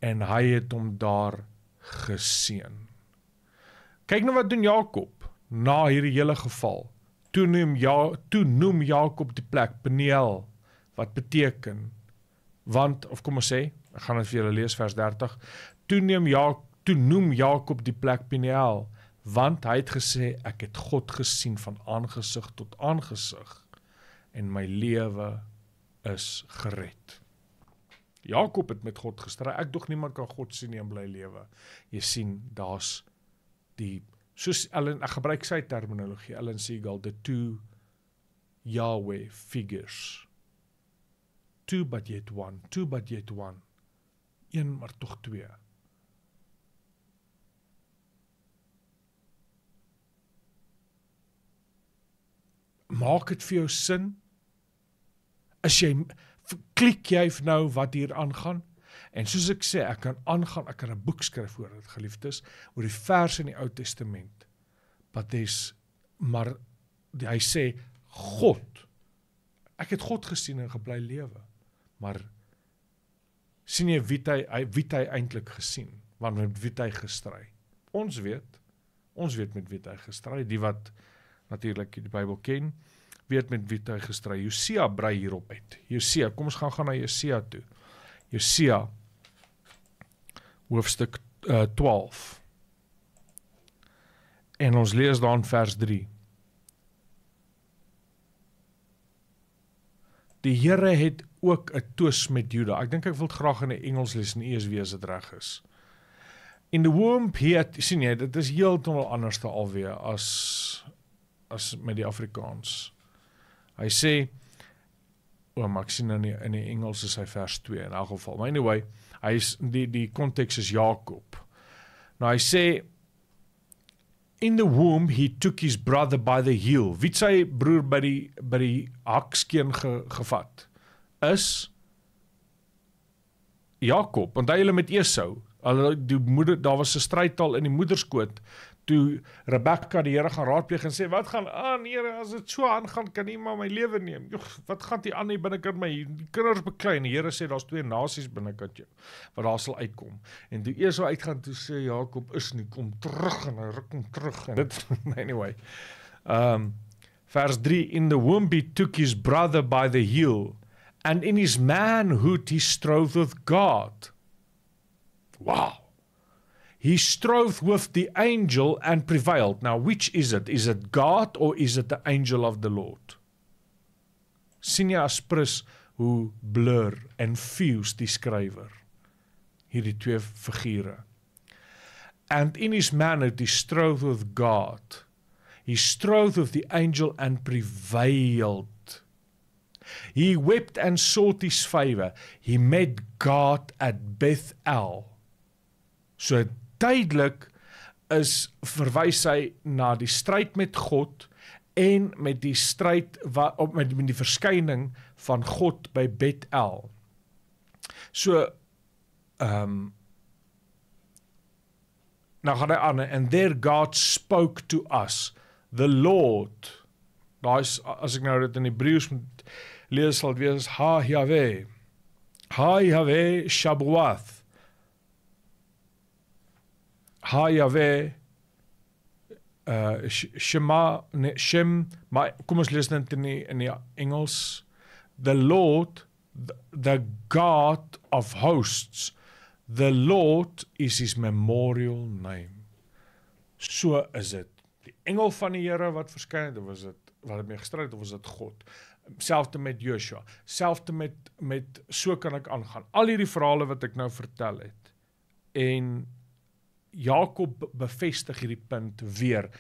En hy het hom daar geseën. Kyk nou wat doen Jakob, na hierdie hele geval. Toe noem Jakob die plek Peniel, wat beteken, want, of kom ons sê, ek gaan dit vir julle lees, vers 30, toe noem Jakob die plek Peniel, want hy het gesê, ek het God gesien van aangesig tot aangesig, en my lewe is gered. Jakob het met God gestry, ek dog niemand kan God sien nie en bly lewe. Jy sien, daar's soos Ellen, ek gebruik sy terminologie, Ellen Siegel, the two Yahweh figures. Two but yet one, een maar tog twee. Maak het vir jou sin? Klik jy nou wat hier aangaan? En soos ek sê, ek kan aangaan, ek kan 'n boek skryf oor dit, geliefdes, oor die verse in die Ou Testament, maar hy sê, God, ek het God gesien en gebly lewe, maar sien jy wie hy eintlik gesien, want met wie hy gestry? Ons weet met wie hy gestry, die wat natuurlik die Bybel ken, weet met wie hy gestry. Josia brei hierop uit. Josia, kom ons gaan na Josia toe. Josia, hoofstuk 12. En ons lees daar in vers 3. Die Here het ook 'n twis met Juda. Ek dink ek wil dit graag in die Engels lees en ESV as dit reg is. In the womb sien jy, dit is heeltemal anders alweer as met die Afrikaans. Hy sê, maar ek sien nou in die Engels is hy vers 2 in elk geval. Maar anyway, die konteks is Jakob. Nou hy sê, in the womb he took his brother by the heel. Wie het sy broer by die hakskeen gevat? Is Jakob, want hy met Esau. Daar was 'n strydtaal in die moederskoot, toe Rebekka die Here gaan raadpleeg en sê, wat gaan aan, Here, as dit so aangaan, kan nie maar my lewe neem. Wat gaan die aan hier binnekant my, die kinders beklei, die Here sê, daar's 2 nasies binnekant jou, wat daar sal uitkom. En toe Esau uitgaan, toe sê Jakob, is nie, kom terug, en hy ruk hom terug, en dit, anyway. Vers 3, in the womb he took his brother by the heel, and in his manhood he strove with God. Wow. He strove with the angel and prevailed. Now, which is it? Is it God or is it the angel of the Lord? Sien jy as prins hoe blur en fuse die skrywer, hierdie 2 figure. And in his manhood he strove with God. He strove with the angel and prevailed. He wept and sought his favor. He met God at Bethel. So duidelik verwys hy na die stryd met God en met die stryd met die verskyning van God by Bethel. So nou gaan hy aan, and there God spoke to us, the Lord. Daar is, as ek nou dit in Hebreëus moet lees, sal het wees, Ha-Yahweh Shabuath, Ha-Yahweh, Shem, maar kom ons lees dit in die Engels, the Lord, the God of hosts, the Lord is his memorial name. So is dit. Die engel van die Here wat verskyn het, of was dit wat het mee gestryd, of was dit God? Selfde met Joshua, selfde met so kan ek aangaan. Al hierdie verhale wat ek nou vertel het, en Jakob bevestig hierdie punt weer,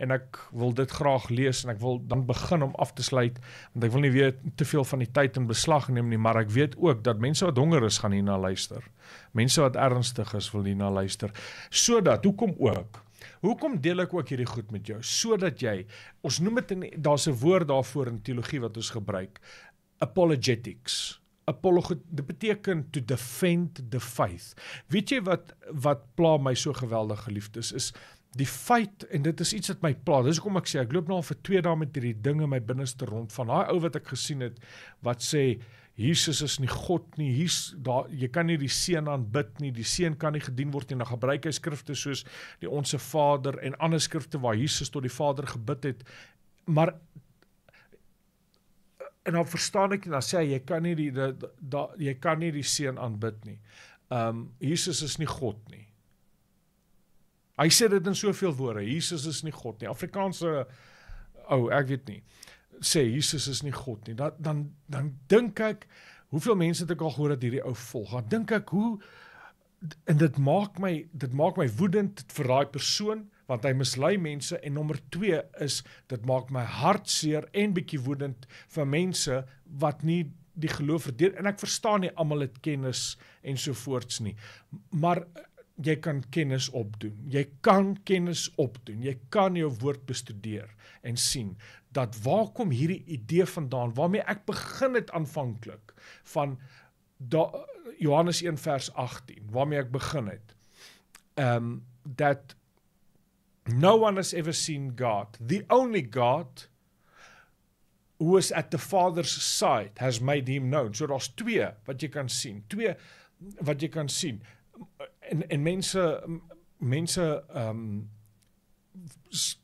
en ek wil dit graag lees, en ek wil dan begin om af te sluit, want ek wil nie weer te veel van die tyd in beslag neem nie, maar ek weet ook dat mense wat honger is, gaan hierna luister. Mense wat ernstig is, wil hierna luister. Sodat, hoekom deel ek ook hierdie goed met jou? Sodat jy, ons noem dit, daar's 'n woord daarvoor in teologie wat ons gebruik, apologetics. Dit beteken to defend the faith. Weet jy wat pla my so geweldig, geliefdes, is die feit, en dit is iets wat my pla, dis hoekom ek sê, ek loop nou al vir 2 dae met hierdie dinge in my binneste rond, van daai ou wat ek gesien het, wat sê, Jesus is nie God nie, jy kan nie die seun aanbid nie, die seun kan nie gedien word nie, dan gebruik hy skrifte soos die Onse Vader, en ander skrifte waar Jesus tot die Vader gebid het, maar en dan verstaan ek, dan sê hy, jy kan nie die seun aanbid nie. Jesus is nie God nie. Hy sê dit in soveel woorde, Jesus is nie God nie. Afrikaanse, ek weet nie, sê Jesus is nie God nie. Dan dink ek, hoeveel mense het ek al gehoor dat hierdie ou volg, dan dink ek, en dit maak my woedend vir daai persoon, want hy mislei mense, en nommer 2 is, dit maak my hartseer en bietjie woedend vir mense wat nie die geloof verdedig, en ek verstaan nie, almal het kennis en sovoorts nie, maar jy kan kennis opdoen, jy kan jou woord bestudeer en sien, dat waar kom hierdie idee vandaan, waarmee ek begin het aanvanklik, van Johannes 1 vers 18, waarmee ek begin het, that no one has ever seen God. The only God who is at the Father's side has made him known. So daar's 2 wat jy kan sien. En mense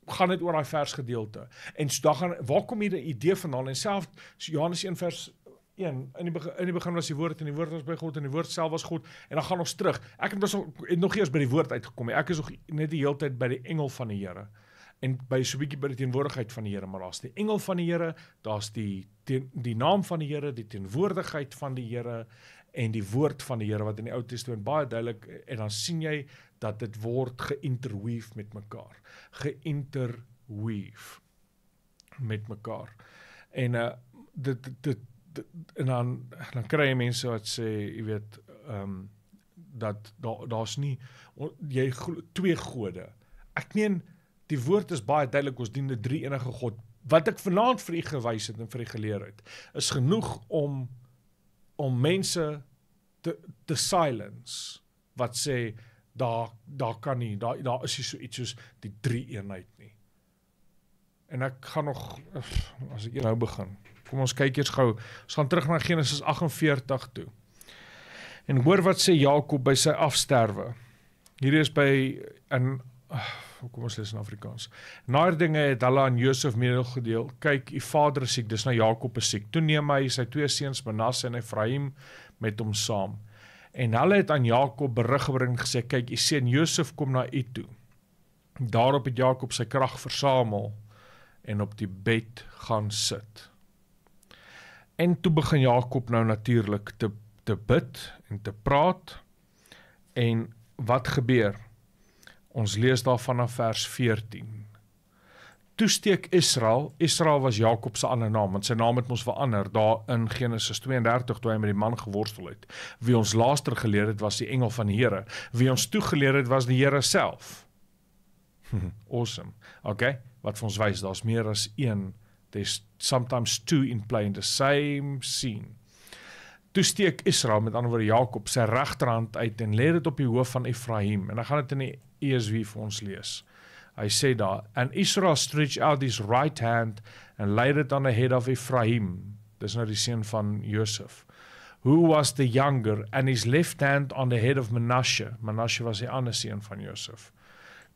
gaan dit oor daai versgedeelte. En so waar kom hier die idee vandaan? En self Johannes 1 vers 1, in die begin was die woord, en die woord was by God, en die woord self was God, en dan gaan ons terug. Ek het nog nie eens by die woord uitgekom, ek is nog net die hele tyd by die engel van die Here, en by so 'n bietjie by die teenwoordigheid van die Here, maar daar's die engel van die Here, daar's die naam van die Here, die teenwoordigheid van die Here, en die woord van die Here, wat in die Ou Testament baie duidelik, en dan sien jy, dat dit word geïnterweave met mekaar, en en dan kry jy mense wat sê, jy weet, dat daar's nie, jy 2 gode. Ek meen, die woord is baie duidelik, ons dien 'n drie-enige God. Wat ek vanaand vir u gewys het en vir u geleer het, is genoeg om mense te silence, wat sê, daar kan nie, daar is nie so iets soos die drie-eenheid nie. En ek gaan nog, as ek nou begin, kom ons kyk eers gou, ons gaan terug na Genesis 48 toe. En hoor wat sê Jakob by sy afsterwe. Hier is by, kom ons lees in Afrikaans. Na dinge het hulle aan Josef medegedeel, kyk, u vader is siek, dis nou Jakob is siek. Toe neem hy sy twee seuns Manasse en Ephraim met hom saam. En hulle het aan Jakob berig gebring en gesê, kyk, u seun Josef kom na u toe. Daarop het Jakob sy krag versamel en op die bed gaan sit. En toe begin Jakob nou natuurlik te bid en te praat. En wat gebeur? Ons lees daar vanaf vers 14. Toe steek Israel was Jakob se ander naam, want sy naam het ons verander, daar in Genesis 32, toe hy met die man geworstel het. Wie ons laaster geleer het, was die engel van die Here. Wie ons toegeleer het, was die Here self. Awesome. Okay, wat vir ons wys, daar's meer as een. There's sometimes two in play in the same scene. Toe steek Israel, met ander woorde Jakob, sy regterhand uit en lê dit op die hoof van Ephraim. En dan gaan dit in die ESV vir ons lees. Hy sê daar, and Israel stretched out his right hand and laid it on the head of Ephraim. Dis nou die seun van Josef. Who was the younger, and his left hand on the head of Manasseh. Manasseh was die ander seun van Josef.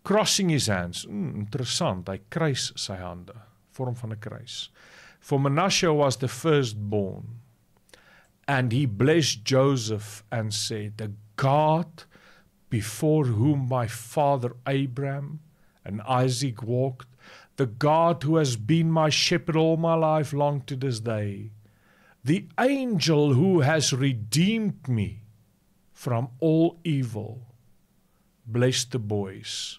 Crossing his hands. Interessant, hy kruis sy hande. Vorm van 'n kruis. For Manasseh was the firstborn. And he blessed Joseph and said, the God before whom my father Abraham and Isaac walked, the God who has been my shepherd all my life long to this day, the angel who has redeemed me from all evil, bless the boys.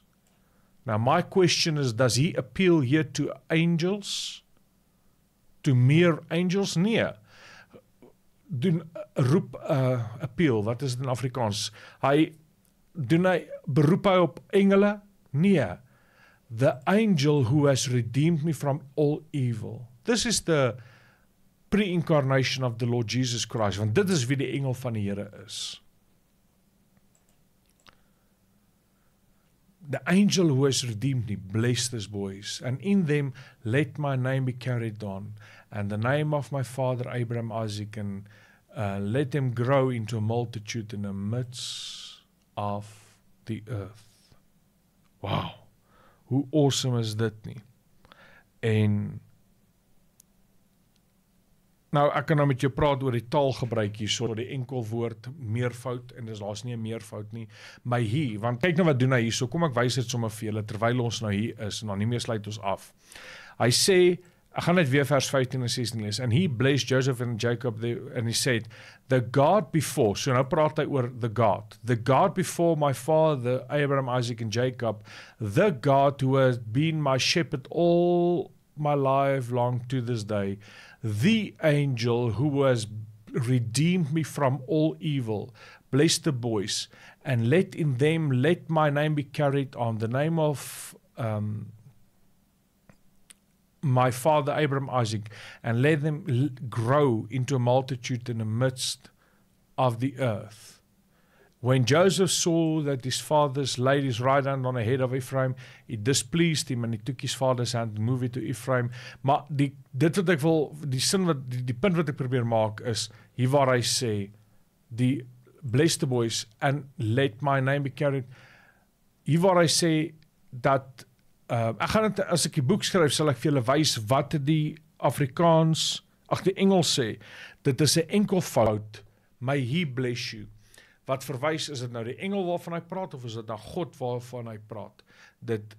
Now my question is, does he appeal here to angels? To mere angels? Nee. Roep appeal, wat is dit in Afrikaans? Beroep hy op engele? Nee. The angel who has redeemed me from all evil. This is the pre-incarnation of the Lord Jesus Christ, want dit is wie die engel van die Here is. The angel who has redeemed me, bless these boys, and in them let my name be carried on, and the name of my father Abraham, Isaac, and let them grow into a multitude in the midst of the earth. Wow, hoe awesome is dit nie? En nou, ek kan nou met jou praat oor die taalgebruik hier, so die enkelwoord meervoud, en daar's nie 'n meervoud nie, my hier, want kyk nou wat doen hy hier, so kom ek wys dit sommer vir julle, terwyl ons nou hier is, en dan nie meer sluit ons af. Hy sê, ek gaan net weer vers 15 en 16 lees, and he blessed Joseph and Jacob, and he said, the God before, so nou praat hy oor the God before my father, Abraham, Isaac and Jacob, the God who has been my shepherd all my life long to this day, the angel who has redeemed me from all evil, bless the boys, and let my name be carried on, the name of my father Abraham, Isaac, and let them grow into a multitude in the midst of the earth. When Joseph saw that his father's laid his right hand on the head of Ephraim, it displeased him, and he took his father's hand and moved it to Ephraim. Maar dit wat ek wil, die punt wat ek probeer maak is, hier waar hy sê, die bless the boys, and let my name be carried, hier waar hy sê, dat, ek gaan het, as ek die boek skryf, sal ek vir julle wys, wat die Afrikaans, die Engels sê, dit is 'n enkelvoud, may he bless you. Wat verwys, is dit nou die engel waarvan hy praat, of is dit nou God waarvan hy praat?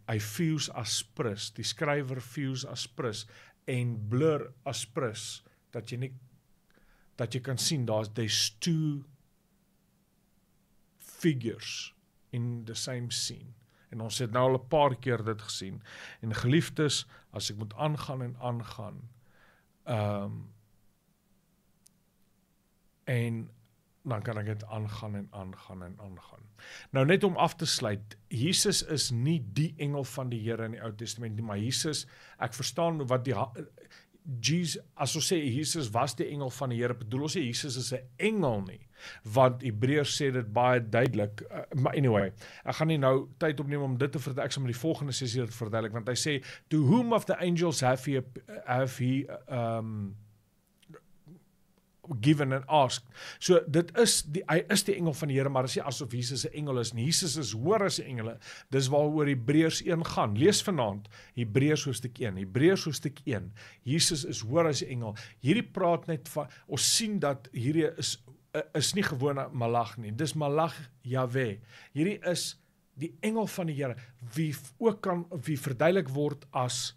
Hy fuse aspris, die skrywer fuse aspris, en blur aspris, dat jy kan sien, there's two figures in the same scene. En ons het nou al 'n paar keer dit gesien. En geliefdes, as ek moet aangaan en aangaan, en dan kan ek dit aangaan en aangaan en aangaan. Nou net om af te sluit, Jesus is nie die engel van die Here in die Ou Testament nie, maar Jesus, ek verstaan wat Jesus, as ons sê Jesus was die engel van die Here, bedoel ons sê Jesus is 'n engel nie, want Hebreërs sê dit baie duidelik, maar anyway, ek gaan nie nou tyd opneem om dit te verduidelik, ek sal met die volgende sessie dit verduidelik, want hy sê, to whom of the angels have he given and asked. So hy is die engel van die Here, maar is nie asof Jesus 'n engel is nie. Jesus is hoër as die engele. Dis waaroor Hebreërs 1 gaan. Lees vanaand Hebreërs hoofstuk 1. Hebreërs hoofstuk 1. Jesus is hoër as die engel. Hierdie praat net van, ons sien dat hierdie is nie gewone malach nie. Dis malach Jahwe. Hierdie is die engel van die Here, wie verduidelik word as,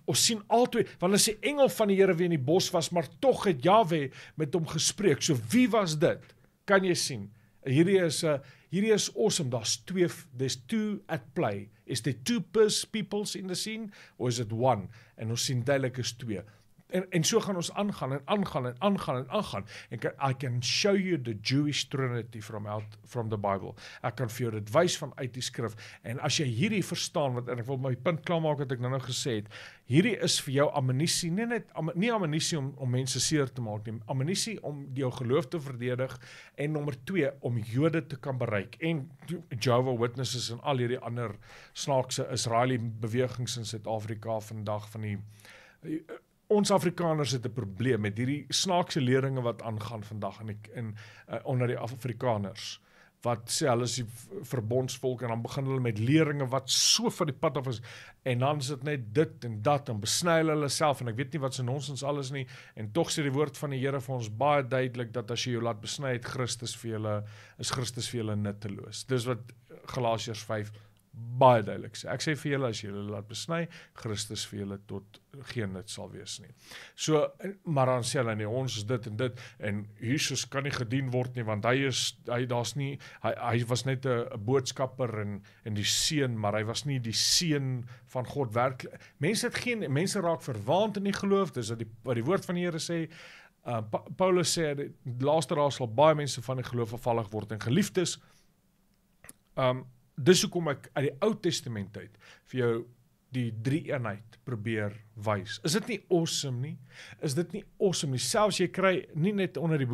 ons sien altyd, want as die engel van die Here wie in die bos was, maar tog het Jahwe met hom gespreek. So wie was dit? Kan jy sien? Hierdie is awesome. There's two at play. Is there two peoples in the scene, or is it one? En ons sien duidelik is twee. En so gaan ons aangaan en aangaan en aangaan en aangaan. En I can show you the Jewish Trinity from the Bible. Ek kan vir jou dit wys vanuit die skrif. En as jy hierdie verstaan, en ek wil my punt klaarmaak wat ek nou gesê het, hierdie is vir jou ammunisie, nie ammunisie om mense seer te maak nie, ammunisie om jou geloof te verdedig, en nommer 2, om Jode te kan bereik, en Jehovah Witnesses en al hierdie ander snaakse Israeli bewegings in Suid-Afrika vandag van ons Afrikaners het 'n probleem met hierdie snaakse leringe wat aangaan vandag onder die Afrikaners, wat sê hulle is die verbondsvolk, en dan begin hulle met leringe wat so van die pad af is, en dan is dit net dit en dat, en besny hulle self, en ek weet nie wat se nonsens alles nie, en tog sê die woord van die Here vir ons baie duidelik, dat as jy jou laat besny het, is Christus vir julle nutteloos. Dis wat Galasiërs 5 baie duidelik sê. Ek sê vir julle, as julle laat besny, Christus vir julle tot geen nut sal wees nie. So, maar dan sê hulle nie, ons is dit, en Jesus kan nie gedien word nie, want hy was net 'n boodskapper en die seun, maar hy was nie die seun van God werklik. Mense raak verwaand in die geloof, dis wat die woord van die Here sê. Paulus sê, die laaste dae sal baie mense van die geloof afvallig word, en geliefdes, dis hoekom ek uit die Ou Testament uit vir jou die drie-eenheid probeer wys. Is dit nie awesome nie? Is dit nie awesome nie? Selfs jy kry, nie net onder die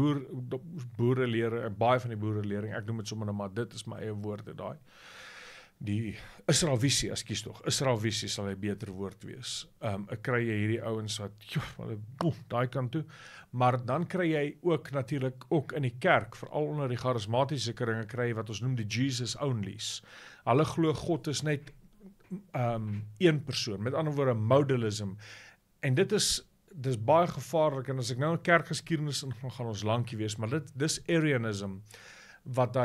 boerelering, baie van die boerelering, ek noem dit sommer maar, dit is my eie woorde daai. Die Israelvisie, Israelvisie sal 'n beter woord wees. Ek kry jy hierdie ouens wat, daai kant toe, maar dan kry jy ook natuurlik ook in die kerk, veral onder die charismatiese kringe kry wat ons noem die Jesus onlys. Hulle glo God is net een persoon, met ander woorde modalism, en dit is baie gevaarlik, en as ek nou in kerkgeskiedenis gaan ons lankie wees, maar dis Arianism, wat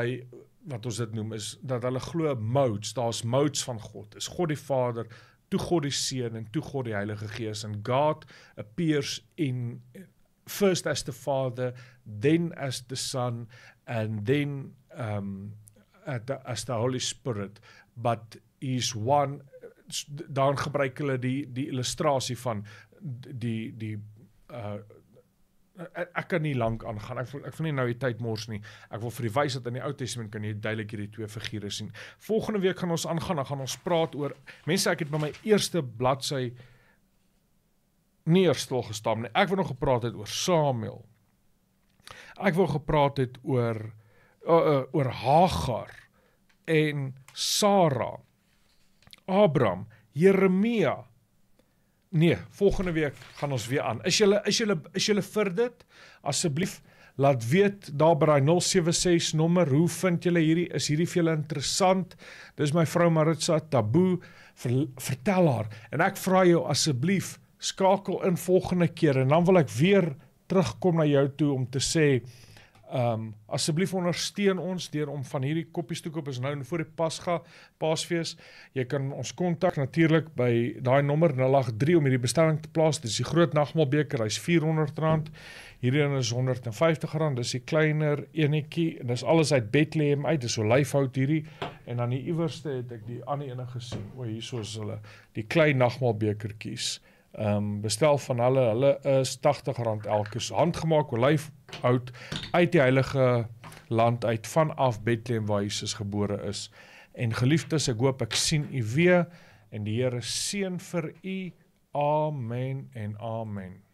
ons dit noem, is dat hulle glo modes, daar's modes van God, is God die Vader, toe God die Seun, en toe God die Heilige Gees, and God appears in first as the Father, then as the Son, and then as the Holy Spirit, but he is one. Dan gebruik hulle die illustrasie van ek kan nie lank aangaan, ek wil nie nou die tyd mors nie, ek wil vir die wys dat in die Ou Testament kan jy duidelik hierdie twee figure sien. Volgende week gaan ons aangaan, dan gaan ons praat oor, mense, ek het by my eerste bladsy nie eers stil gestaan nie, ek wil nog gepraat het oor Samuel, ek wil gepraat het oor Hagar, en Sarah, Abraham, Jeremia. Nee, volgende week gaan ons weer aan. Is julle vir dit? Asseblief, laat weet daar by die 076 nommer, hoe vind julle hierdie, is hierdie vir julle interessant? Dis my vrou Maritza Taboe, vertel haar, en ek vra jou asseblief, skakel in volgende keer, en dan wil ek weer terugkom na jou toe om te sê, asseblief ondersteun ons deur om van hierdie koppies te koop, is nou voor die Paasfees. Jy kan ons kontak natuurlik by daai nommer 083 om hierdie bestelling te plaas. Dis die groot nagmaalbeker, hy's R400. Hierdie een is R150, dis die kleiner enetjie, en dis alles uit Bethlehem uit, dis olyfhout hierdie, en dan die iewerste het ek die ander ene gesien, hierso is hulle, die klein nagmaalbekertjies, bestel van hulle is R80 elke, so handgemaak olyf, oud, uit die heilige land uit, vanaf Bethlehem waar Jesus gebore is. En geliefdes, ek hoop ek sien u weer, en die Here seën vir u. Amen en amen.